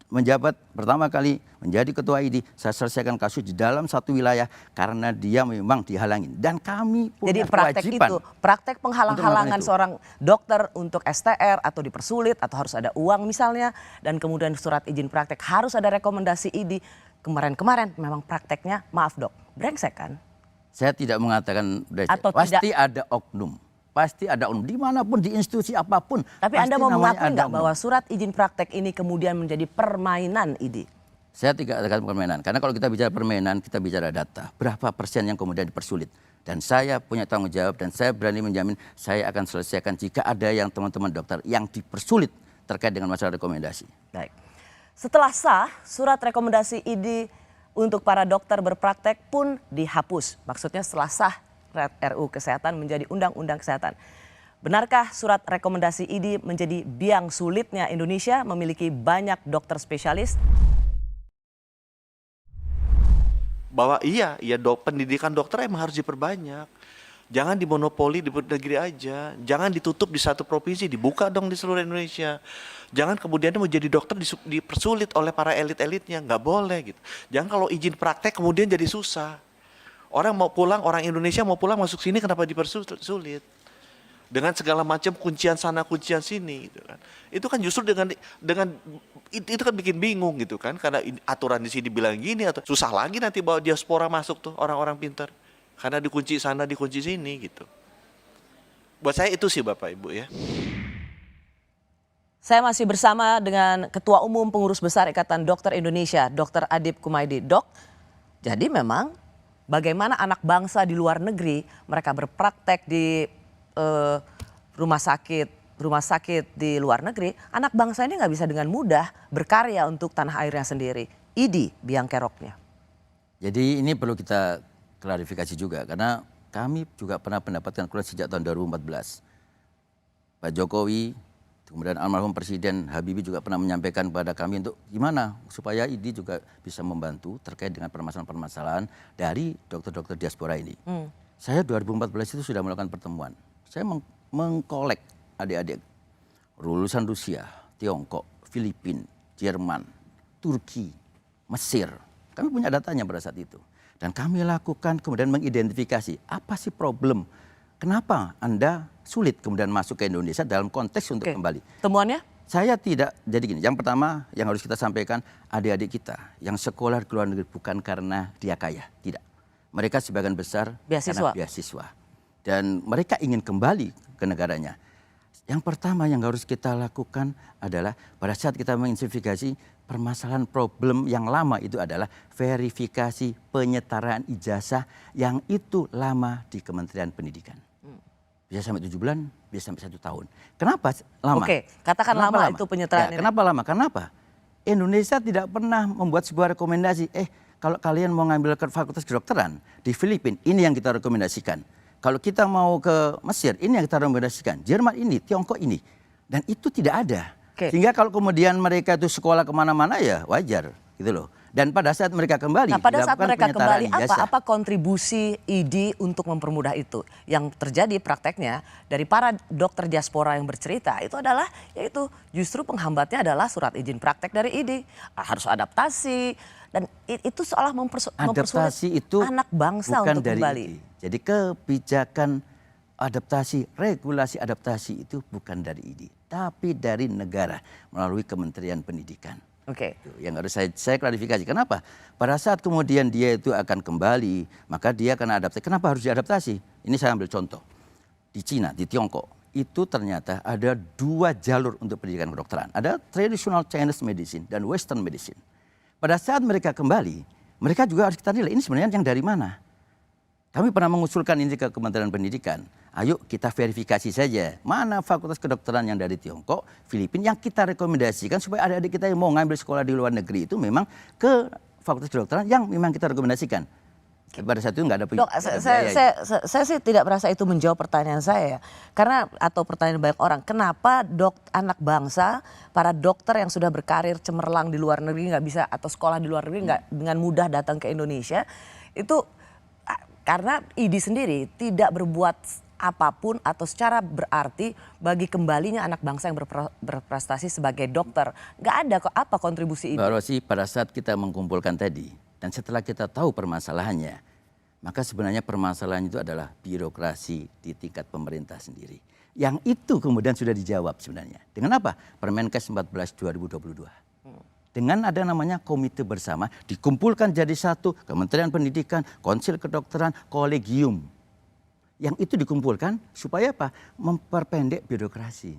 menjabat pertama kali menjadi ketua IDI, saya selesaikan kasus di dalam satu wilayah karena dia memang dihalangin. Dan kami punya kewajiban. Praktek penghalang-halangan seorang dokter untuk STR atau dipersulit atau harus ada uang misalnya. Dan kemudian surat izin praktek harus ada rekomendasi IDI. Kemarin-kemarin memang prakteknya, maaf dok, brengsek kan? Saya tidak mengatakan brengsek, pasti ada oknum. Pasti ada dimanapun, di institusi apapun. Tapi Anda mau mengakui nggak bahwa surat izin praktek ini kemudian menjadi permainan IDI? Saya tidak katakan permainan. Karena kalau kita bicara permainan, kita bicara data. Berapa persen yang kemudian dipersulit. Dan saya punya tanggung jawab dan saya berani menjamin saya akan selesaikan jika ada yang teman-teman dokter yang dipersulit terkait dengan masalah rekomendasi. Baik. Setelah sah, surat rekomendasi IDI untuk para dokter berpraktek pun dihapus. Maksudnya setelah sah RUU Kesehatan menjadi Undang-Undang Kesehatan. Benarkah surat rekomendasi IDI menjadi biang sulitnya Indonesia memiliki banyak dokter spesialis? Bahwa pendidikan dokter emang harus diperbanyak. Jangan dimonopoli di negeri aja. Jangan ditutup di satu provinsi, dibuka dong di seluruh Indonesia. Jangan kemudian mau jadi dokter dipersulit oleh para elit-elitnya, nggak boleh gitu. Jangan kalau izin praktek kemudian jadi susah. Orang Indonesia mau pulang masuk sini kenapa dipersulit? dengan segala macam kuncian sana kuncian sini gitu kan. Itu kan justru dengan itu kan bikin bingung gitu kan, karena aturan di sini bilang gini atau susah lagi nanti bawa diaspora masuk tuh orang-orang pintar karena dikunci sana dikunci sini gitu. Buat saya itu sih Bapak Ibu ya. Saya masih bersama dengan Ketua Umum Pengurus Besar Ikatan Dokter Indonesia, Dr. Adip Kumaydi. Dok, jadi memang bagaimana anak bangsa di luar negeri mereka berpraktek di rumah sakit di luar negeri, anak bangsa ini nggak bisa dengan mudah berkarya untuk tanah airnya sendiri. Idi biang keroknya. Jadi ini perlu kita klarifikasi juga karena kami juga pernah mendapatkan kuliah sejak tahun 2014. Pak Jokowi, kemudian almarhum Presiden Habibie juga pernah menyampaikan kepada kami untuk gimana supaya ID juga bisa membantu terkait dengan permasalahan-permasalahan dari dokter-dokter diaspora ini. Saya 2014 itu sudah melakukan pertemuan. Saya mengkolek adik-adik lulusan Rusia, Tiongkok, Filipina, Jerman, Turki, Mesir. Kami punya datanya pada saat itu. Dan kami lakukan kemudian mengidentifikasi apa sih problem. Kenapa Anda sulit kemudian masuk ke Indonesia dalam konteks untuk kembali. Temuannya? Saya tidak, jadi gini, yang pertama yang harus kita sampaikan adik-adik kita yang sekolah di luar negeri bukan karena dia kaya, tidak. Mereka sebagian besar karena beasiswa. Dan mereka ingin kembali ke negaranya. Yang pertama yang harus kita lakukan adalah pada saat kita menginvestigasi permasalahan problem yang lama itu adalah verifikasi penyetaraan ijazah yang itu lama di Kementerian Pendidikan. Bisa sampai 7 bulan, bisa sampai 1 tahun. Kenapa lama? Oke, katakan lama itu penyetaraan ini. Kenapa lama? Kenapa? Indonesia tidak pernah membuat sebuah rekomendasi. Kalau kalian mau ngambil ke fakultas kedokteran di Filipina, ini yang kita rekomendasikan. Kalau kita mau ke Mesir, ini yang kita rekomendasikan. Jerman ini, Tiongkok ini. Dan itu tidak ada. Sehingga kalau kemudian mereka itu sekolah kemana-mana ya wajar gitu loh. Dan pada saat mereka kembali, pada saat mereka kembali apa kontribusi ID untuk mempermudah itu? Yang terjadi prakteknya dari para dokter diaspora yang bercerita itu adalah yaitu justru penghambatnya adalah surat izin praktek dari ID. Harus adaptasi dan itu seolah mempersulit itu anak bangsa bukan untuk dari kembali. ID. Jadi kebijakan adaptasi, regulasi adaptasi itu bukan dari ID, tapi dari negara melalui Kementerian Pendidikan. Oke. Yang harus saya klarifikasi. Kenapa? Pada saat kemudian dia itu akan kembali, maka dia akan adaptasi. Kenapa harus diadaptasi? Ini saya ambil contoh. Di Cina, di Tiongkok, itu ternyata ada 2 jalur untuk pendidikan kedokteran. Ada traditional Chinese medicine dan Western medicine. Pada saat mereka kembali, mereka juga harus kita nilai. Ini sebenarnya yang dari mana? Kami pernah mengusulkan ini ke Kementerian Pendidikan. Ayo kita verifikasi saja mana fakultas kedokteran yang dari Tiongkok, Filipina yang kita rekomendasikan supaya adik-adik kita yang mau ngambil sekolah di luar negeri itu memang ke fakultas kedokteran yang memang kita rekomendasikan. Pada saat itu nggak ada Dok, saya sih tidak merasa itu menjawab pertanyaan saya. Karena atau pertanyaan banyak orang, kenapa anak bangsa, para dokter yang sudah berkarir cemerlang di luar negeri nggak bisa atau sekolah di luar negeri nggak dengan mudah datang ke Indonesia itu karena ID sendiri tidak berbuat apapun atau secara berarti bagi kembalinya anak bangsa yang berprestasi sebagai dokter. Nggak ada kok apa kontribusi ID. Mbak Rosi, pada saat kita mengumpulkan tadi dan setelah kita tahu permasalahannya, maka sebenarnya permasalahan itu adalah birokrasi di tingkat pemerintah sendiri. Yang itu kemudian sudah dijawab sebenarnya. Dengan apa? Permenkes 14 2022. Dengan ada namanya komite bersama, dikumpulkan jadi satu, Kementerian Pendidikan, Konsil Kedokteran, Kolegium. Yang itu dikumpulkan supaya apa? Memperpendek birokrasi.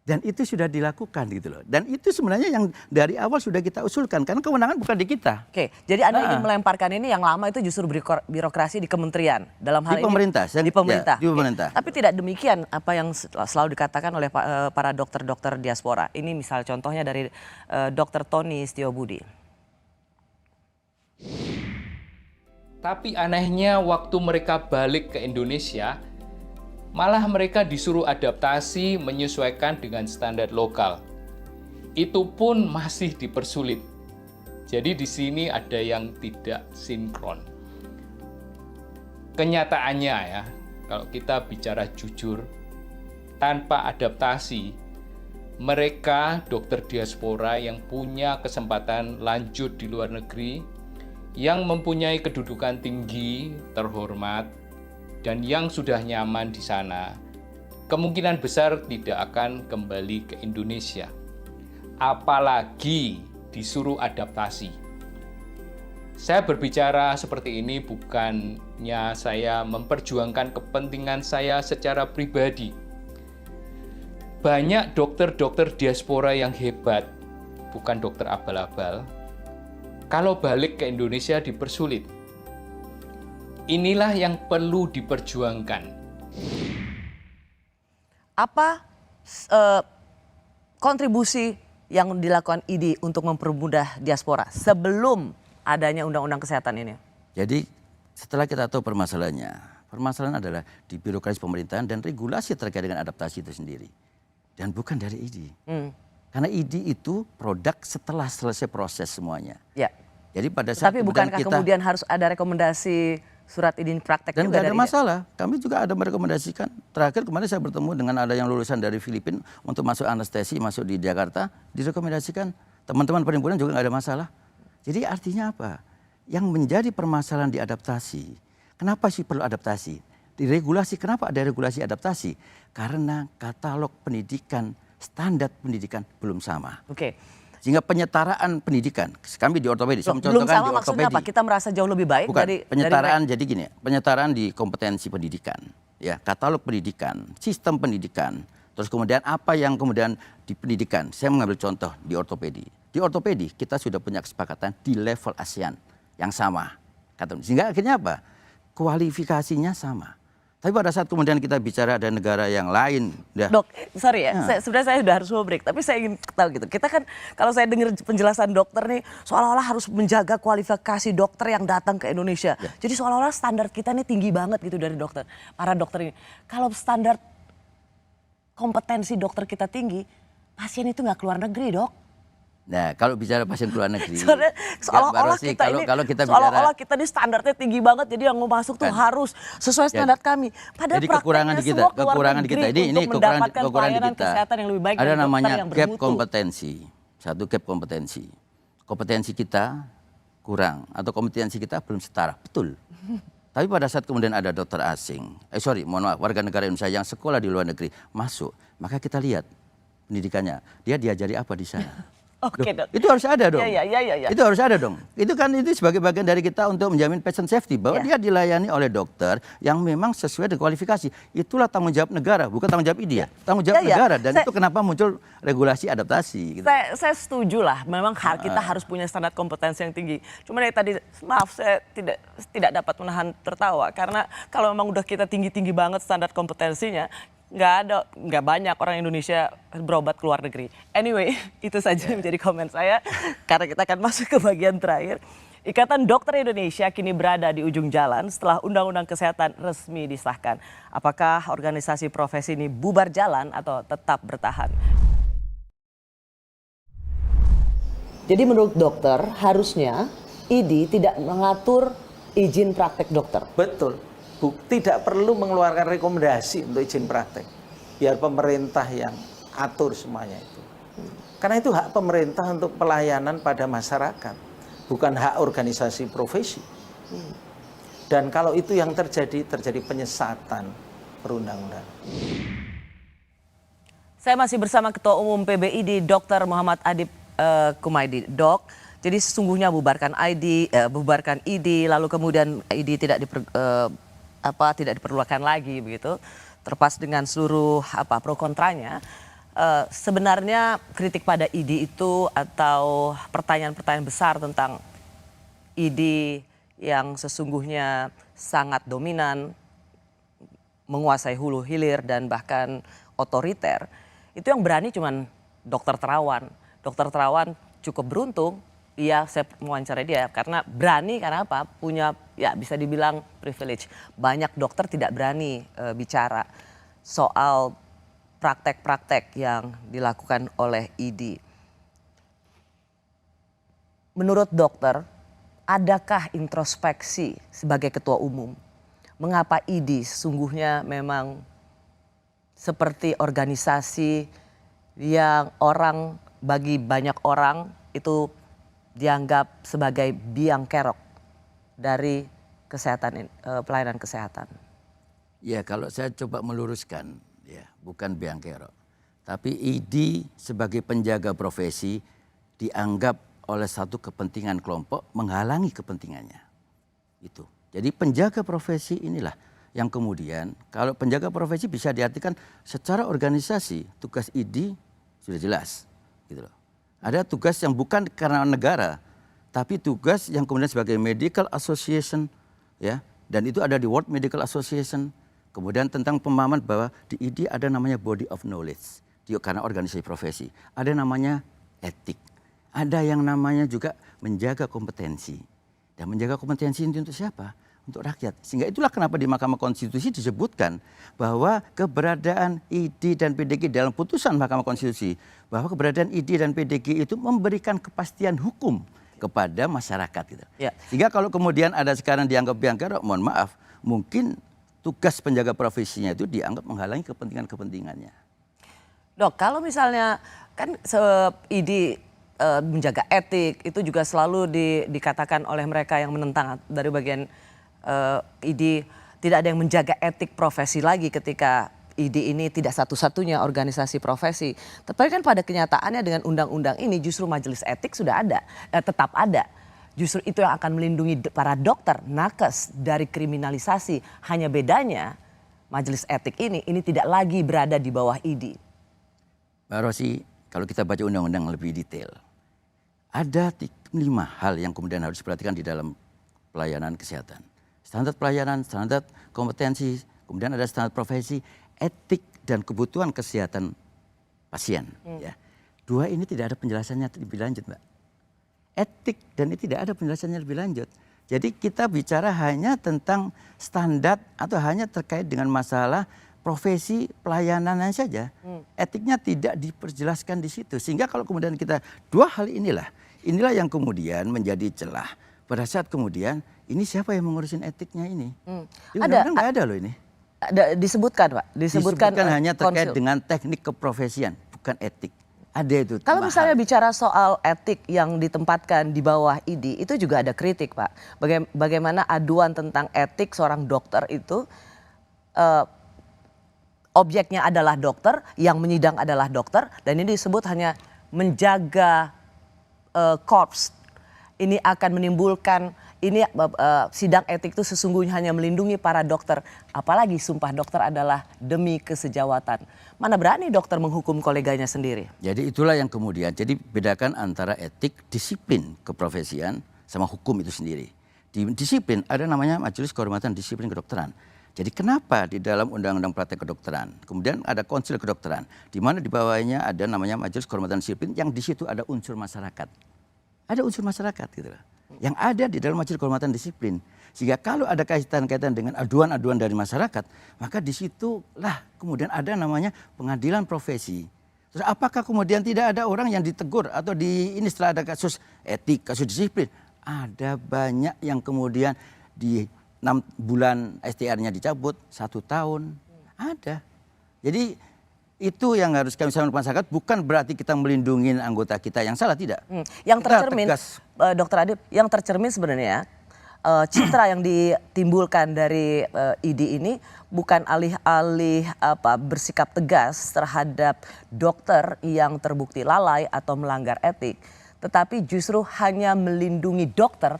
Dan itu sudah dilakukan gitu loh. Dan itu sebenarnya yang dari awal sudah kita usulkan, karena kewenangan bukan di kita. Oke, jadi Anda ingin melemparkan ini yang lama itu justru birokrasi di kementerian. Dalam hal di pemerintah, ini di pemerintah. Ya, di pemerintah. Tapi tidak demikian apa yang selalu dikatakan oleh para dokter-dokter diaspora. Ini misal contohnya dari Dr. Tony Setiobudi. Tapi anehnya waktu mereka balik ke Indonesia, malah mereka disuruh adaptasi menyesuaikan dengan standar lokal. Itu pun masih dipersulit. Jadi di sini ada yang tidak sinkron. Kenyataannya ya, kalau kita bicara jujur, tanpa adaptasi, mereka dokter diaspora yang punya kesempatan lanjut di luar negeri, yang mempunyai kedudukan tinggi, terhormat, dan yang sudah nyaman di sana, kemungkinan besar tidak akan kembali ke Indonesia. Apalagi disuruh adaptasi. Saya berbicara seperti ini bukannya saya memperjuangkan kepentingan saya secara pribadi. Banyak dokter-dokter diaspora yang hebat, bukan dokter abal-abal, kalau balik ke Indonesia dipersulit. Inilah yang perlu diperjuangkan. Apa kontribusi yang dilakukan ID untuk mempermudah diaspora sebelum adanya undang-undang kesehatan ini? Jadi setelah kita tahu permasalahannya, permasalahan adalah di birokrasi pemerintahan dan regulasi terkait dengan adaptasi itu sendiri. Dan bukan dari ID. Karena ID itu produk setelah selesai proses semuanya. Ya. Jadi pada saat Tapi bukankah kemudian harus ada rekomendasi surat izin praktek dan juga nggak ada dari masalah. Kami juga ada merekomendasikan. Terakhir kemarin saya bertemu dengan ada yang lulusan dari Filipina untuk masuk anestesi, masuk di Jakarta, direkomendasikan. Teman-teman perhimpunan juga nggak ada masalah. Jadi artinya apa? Yang menjadi permasalahan di adaptasi. Kenapa sih perlu adaptasi? Di regulasi, kenapa ada regulasi adaptasi? Karena katalog pendidikan, standar pendidikan belum sama. Oke. Sehingga penyetaraan pendidikan, kami di ortopedi, saya Belum mencontohkan sama di maksudnya ortopedi. apa? Kita merasa jauh lebih baik Bukan, dari penyetaraan jadi gini, penyetaraan di kompetensi pendidikan, ya, katalog pendidikan, sistem pendidikan, terus kemudian apa yang kemudian di pendidikan. Saya mengambil contoh di ortopedi. Di ortopedi kita sudah punya kesepakatan di level ASEAN yang sama. Sehingga akhirnya apa? Kualifikasinya sama. Tapi pada saat kemudian kita bicara ada negara yang lain. Dok, sorry ya, sebenarnya saya sudah harus mau break. Tapi saya ingin tahu gitu, kita kan kalau saya dengar penjelasan dokter nih, seolah-olah harus menjaga kualifikasi dokter yang datang ke Indonesia. Ya. Jadi seolah-olah standar kita nih tinggi banget gitu dari dokter, para dokter ini. Kalau standar kompetensi dokter kita tinggi, pasien itu nggak keluar negeri, Dok. Nah, kalau bicara pasien keluar negeri, seolah-olah kita ini, seolah-olah kita ini standarnya tinggi banget, jadi yang mau masuk tuh harus sesuai standar kami. Padahal jadi kekurangan di kita, kekurangan di kita ini kekurangan di kita. Kesehatan yang lebih baik ada namanya gap kompetensi, satu gap kompetensi. Kompetensi kita kurang atau kompetensi kita belum setara, betul. Tapi pada saat kemudian ada dokter asing, warga negara Indonesia yang sekolah di luar negeri masuk, maka kita lihat pendidikannya, dia diajari apa di sana. Oke, Dok. Itu harus ada dong. Ya. Itu harus ada dong. Itu kan itu sebagai bagian dari kita untuk menjamin patient safety bahwa dia dilayani oleh dokter yang memang sesuai dengan kualifikasi. Itulah tanggung jawab negara, bukan tanggung jawab ID ya. Tanggung jawab negara dan itu kenapa muncul regulasi adaptasi. Gitu. Saya setuju lah, memang kita harus punya standar kompetensi yang tinggi. Cuma dari tadi maaf saya tidak dapat menahan tertawa karena kalau memang udah kita tinggi-tinggi banget standar kompetensinya, nggak banyak orang Indonesia berobat ke luar negeri. Anyway, itu saja menjadi komen saya karena kita akan masuk ke bagian terakhir. Ikatan Dokter Indonesia kini berada di ujung jalan setelah Undang-Undang Kesehatan resmi disahkan. Apakah organisasi profesi ini bubar jalan atau tetap bertahan? Jadi menurut dokter harusnya ID tidak mengatur izin praktek dokter. Betul. Tidak perlu mengeluarkan rekomendasi untuk izin praktek. Biar pemerintah yang atur semuanya itu. Karena itu hak pemerintah untuk pelayanan pada masyarakat. Bukan hak organisasi profesi. Dan kalau itu yang terjadi penyesatan perundang-undangan. Saya masih bersama Ketua Umum PBID Dr. Muhammad Adib Kumaydi. Dok, jadi sesungguhnya bubarkan ID, lalu kemudian ID tidak diperlukan lagi begitu, terlepas dengan seluruh pro kontranya. Sebenarnya kritik pada ID itu atau pertanyaan-pertanyaan besar tentang ID yang sesungguhnya sangat dominan, menguasai hulu hilir dan bahkan otoriter, itu yang berani cuman Dr. Terawan. Dr. Terawan cukup beruntung. Iya, saya mewawancarai dia karena berani, karena apa? Punya bisa dibilang privilege. Banyak dokter tidak berani bicara soal praktek-praktek yang dilakukan oleh ID. Menurut dokter, adakah introspeksi sebagai ketua umum? Mengapa ID sesungguhnya memang seperti organisasi yang bagi banyak orang itu dianggap sebagai biang kerok dari pelayanan kesehatan? Ya, kalau saya coba meluruskan, ya, bukan biang kerok. Tapi ID sebagai penjaga profesi dianggap oleh satu kepentingan kelompok menghalangi kepentingannya. Itu. Jadi penjaga profesi inilah yang kemudian kalau penjaga profesi bisa diartikan secara organisasi tugas ID sudah jelas, gitu loh. Ada tugas yang bukan karena negara, tapi tugas yang kemudian sebagai medical association, ya, dan itu ada di World Medical Association. Kemudian tentang pemahaman bahwa di ID ada namanya body of knowledge, karena organisasi profesi. Ada namanya etik, ada yang namanya juga menjaga kompetensi. Dan menjaga kompetensi itu untuk siapa? Untuk rakyat. Sehingga itulah kenapa di Mahkamah Konstitusi disebutkan bahwa keberadaan ID dan PDG dalam putusan Mahkamah Konstitusi, bahwa keberadaan ID dan PDG itu memberikan kepastian hukum kepada masyarakat. Gitu. Ya. Sehingga kalau kemudian ada sekarang dianggap biang kerok, mohon maaf, mungkin tugas penjaga profesinya itu dianggap menghalangi kepentingan-kepentingannya. Dok, kalau misalnya kan ID menjaga etik itu juga selalu dikatakan oleh mereka yang menentang dari bagian ID tidak ada yang menjaga etik profesi lagi ketika ID ini tidak satu-satunya organisasi profesi. Tapi kan pada kenyataannya dengan undang-undang ini justru majelis etik sudah ada, tetap ada. Justru itu yang akan melindungi para dokter nakes dari kriminalisasi. Hanya bedanya majelis etik ini tidak lagi berada di bawah ID. Mbak Rosi, kalau kita baca undang-undang lebih detail, ada 5 hal yang kemudian harus diperhatikan di dalam pelayanan kesehatan. Standar pelayanan, standar kompetensi, kemudian ada standar profesi, etik dan kebutuhan kesehatan pasien. Ya. 2 ini tidak ada penjelasannya lebih lanjut, Mbak. Etik dan ini tidak ada penjelasannya lebih lanjut. Jadi kita bicara hanya tentang standar atau hanya terkait dengan masalah profesi pelayanannya saja. Etiknya tidak diperjelaskan di situ. Sehingga kalau kemudian kita 2 hal inilah yang kemudian menjadi celah. Pada saat kemudian ini siapa yang mengurusin etiknya ini? Ada nggak ada loh ini. Disebutkan Pak, disebutkan hanya terkait dengan teknik keprofesian, bukan etik. Ada itu. Kalau misalnya bicara soal etik yang ditempatkan di bawah ID, itu juga ada kritik Pak. Bagaimana aduan tentang etik seorang dokter itu objeknya adalah dokter, yang menyidang adalah dokter, dan ini disebut hanya menjaga korps. Ini akan menimbulkan, sidang etik itu sesungguhnya hanya melindungi para dokter. Apalagi sumpah dokter adalah demi kesejawatan. Mana berani dokter menghukum koleganya sendiri? Jadi itulah yang kemudian, jadi bedakan antara etik, disiplin keprofesian sama hukum itu sendiri. Di disiplin ada namanya Majelis Kehormatan Disiplin Kedokteran. Jadi kenapa di dalam Undang-Undang Praktek Kedokteran, kemudian ada Konsil Kedokteran, di mana di bawahnya ada namanya Majelis Kehormatan Disiplin, yang di situ ada unsur masyarakat. Ada unsur masyarakat gitu loh. Yang ada di dalam Majelis Kehormatan Disiplin. Sehingga kalau ada kaitan-kaitan dengan aduan-aduan dari masyarakat, maka di situlah kemudian ada namanya pengadilan profesi. Terus apakah kemudian tidak ada orang yang ditegur atau ini setelah ada kasus etik, kasus disiplin? Ada banyak yang kemudian di 6 bulan STR-nya dicabut, 1 tahun. Ada. Jadi itu yang harus kami sampaikan ke masyarakat, bukan berarti kita melindungi anggota kita yang salah, tidak. Yang tercermin, Dr. Adib, yang tercermin sebenarnya citra yang ditimbulkan dari ID ini bukan alih-alih bersikap tegas terhadap dokter yang terbukti lalai atau melanggar etik, tetapi justru hanya melindungi dokter,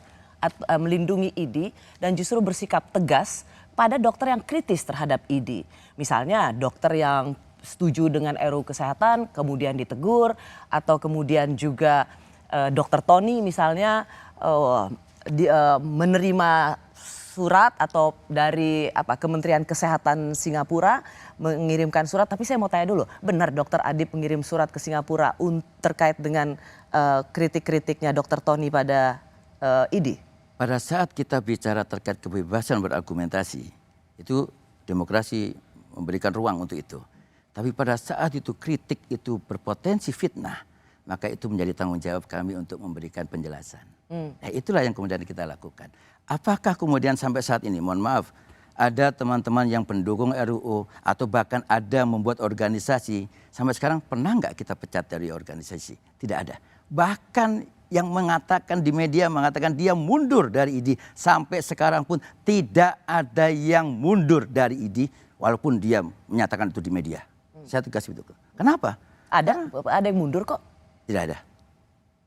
melindungi ID, dan justru bersikap tegas pada dokter yang kritis terhadap ID. Misalnya dokter yang setuju dengan RUU Kesehatan kemudian ditegur, atau kemudian juga Dr. Tony misalnya menerima surat atau dari Kementerian Kesehatan Singapura mengirimkan surat. Tapi saya mau tanya dulu, benar Dr. Adib mengirim surat ke Singapura terkait dengan kritik-kritiknya Dr. Tony pada ID? Pada saat kita bicara terkait kebebasan berargumentasi, itu demokrasi memberikan ruang untuk itu. Tapi pada saat itu kritik itu berpotensi fitnah, maka itu menjadi tanggung jawab kami untuk memberikan penjelasan. Nah, itulah yang kemudian kita lakukan. Apakah kemudian sampai saat ini, mohon maaf, ada teman-teman yang pendukung RUU atau bahkan ada membuat organisasi, sampai sekarang pernah nggak kita pecat dari organisasi? Tidak ada. Bahkan yang mengatakan di media, mengatakan dia mundur dari ID. Sampai sekarang pun tidak ada yang mundur dari ID walaupun dia menyatakan itu di media. Saya tegas itu. Kenapa? Ada yang mundur kok. Tidak ada.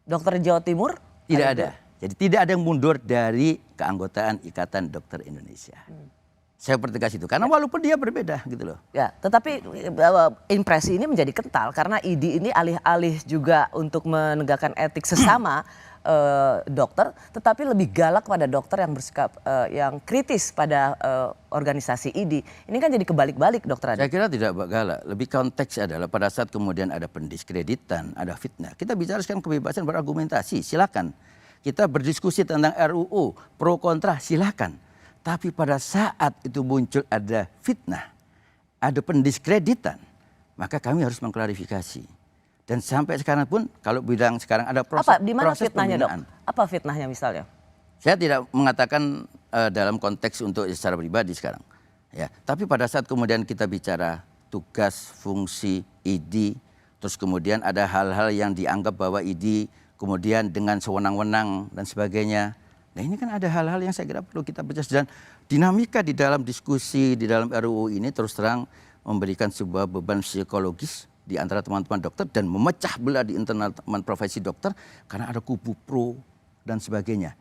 Dokter Jawa Timur? Tidak ada. Jadi tidak ada yang mundur dari keanggotaan Ikatan Dokter Indonesia. Saya pertegas itu karena walaupun dia berbeda gitu loh. Ya, tetapi impresi ini menjadi kental karena ID ini alih-alih juga untuk menegakkan etik sesama dokter, tetapi lebih galak pada dokter yang bersikap yang kritis pada organisasi ID. Ini kan jadi kebalik-balik, Dokter Adi. Saya kira tidak galak, lebih konteks adalah pada saat kemudian ada pendiskreditan, ada fitnah. Kita bicara sekarang kebebasan berargumentasi, silakan. Kita berdiskusi tentang RUU, pro kontra, silakan. Tapi pada saat itu muncul ada fitnah, ada pendiskreditan, maka kami harus mengklarifikasi. Dan sampai sekarang pun kalau bidang sekarang ada proses Di mana proses fitnahnya, pembinaan. Dok? Apa fitnahnya misalnya? Saya tidak mengatakan dalam konteks untuk secara pribadi sekarang. Ya, tapi pada saat kemudian kita bicara tugas, fungsi ID, terus kemudian ada hal-hal yang dianggap bahwa ID kemudian dengan sewenang-wenang dan sebagainya. Nah ini kan ada hal-hal yang saya kira perlu kita baca dan dinamika di dalam diskusi di dalam RUU ini terus terang memberikan sebuah beban psikologis di antara teman-teman dokter dan memecah belah di internal teman profesi dokter karena ada kubu pro dan sebagainya.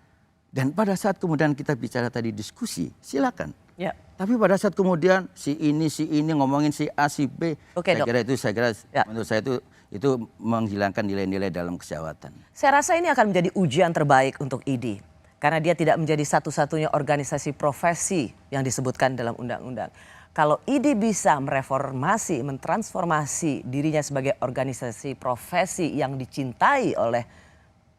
Dan pada saat kemudian kita bicara tadi diskusi, silakan. Ya. Tapi pada saat kemudian si ini ngomongin si A, si B, Oke, saya kira ya. menurut saya itu menghilangkan nilai-nilai dalam kesehatan. Saya rasa ini akan menjadi ujian terbaik untuk ID. Karena dia tidak menjadi satu-satunya organisasi profesi yang disebutkan dalam undang-undang. Kalau ID bisa mereformasi, mentransformasi dirinya sebagai organisasi profesi yang dicintai oleh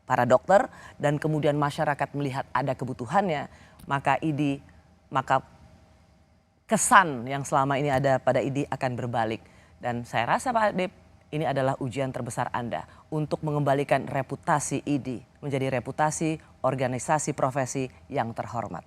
para dokter dan kemudian masyarakat melihat ada kebutuhannya, maka kesan yang selama ini ada pada ID akan berbalik. Dan saya rasa Pak Adip, ini adalah ujian terbesar Anda untuk mengembalikan reputasi ID menjadi reputasi organisasi profesi yang terhormat.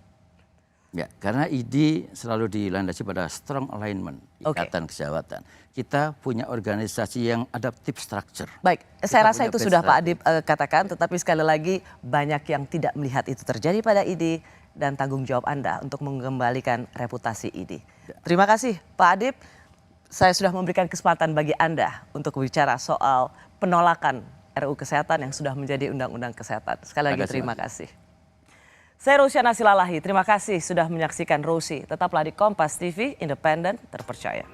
Ya, karena ID selalu dilandasi pada strong alignment, ikatan kesehatan. Kita punya organisasi yang adaptive structure. Baik, saya rasa itu sudah Pak Adip strategi. katakan, tetapi sekali lagi banyak yang tidak melihat itu terjadi pada ID dan tanggung jawab Anda untuk mengembalikan reputasi ID. Terima kasih Pak Adip. Saya sudah memberikan kesempatan bagi Anda untuk bicara soal penolakan RUU Kesehatan yang sudah menjadi Undang-Undang Kesehatan. Sekali lagi terima kasih. Saya Rosyana Silalahi, terima kasih sudah menyaksikan Rosi. Tetaplah di Kompas TV, independen, terpercaya.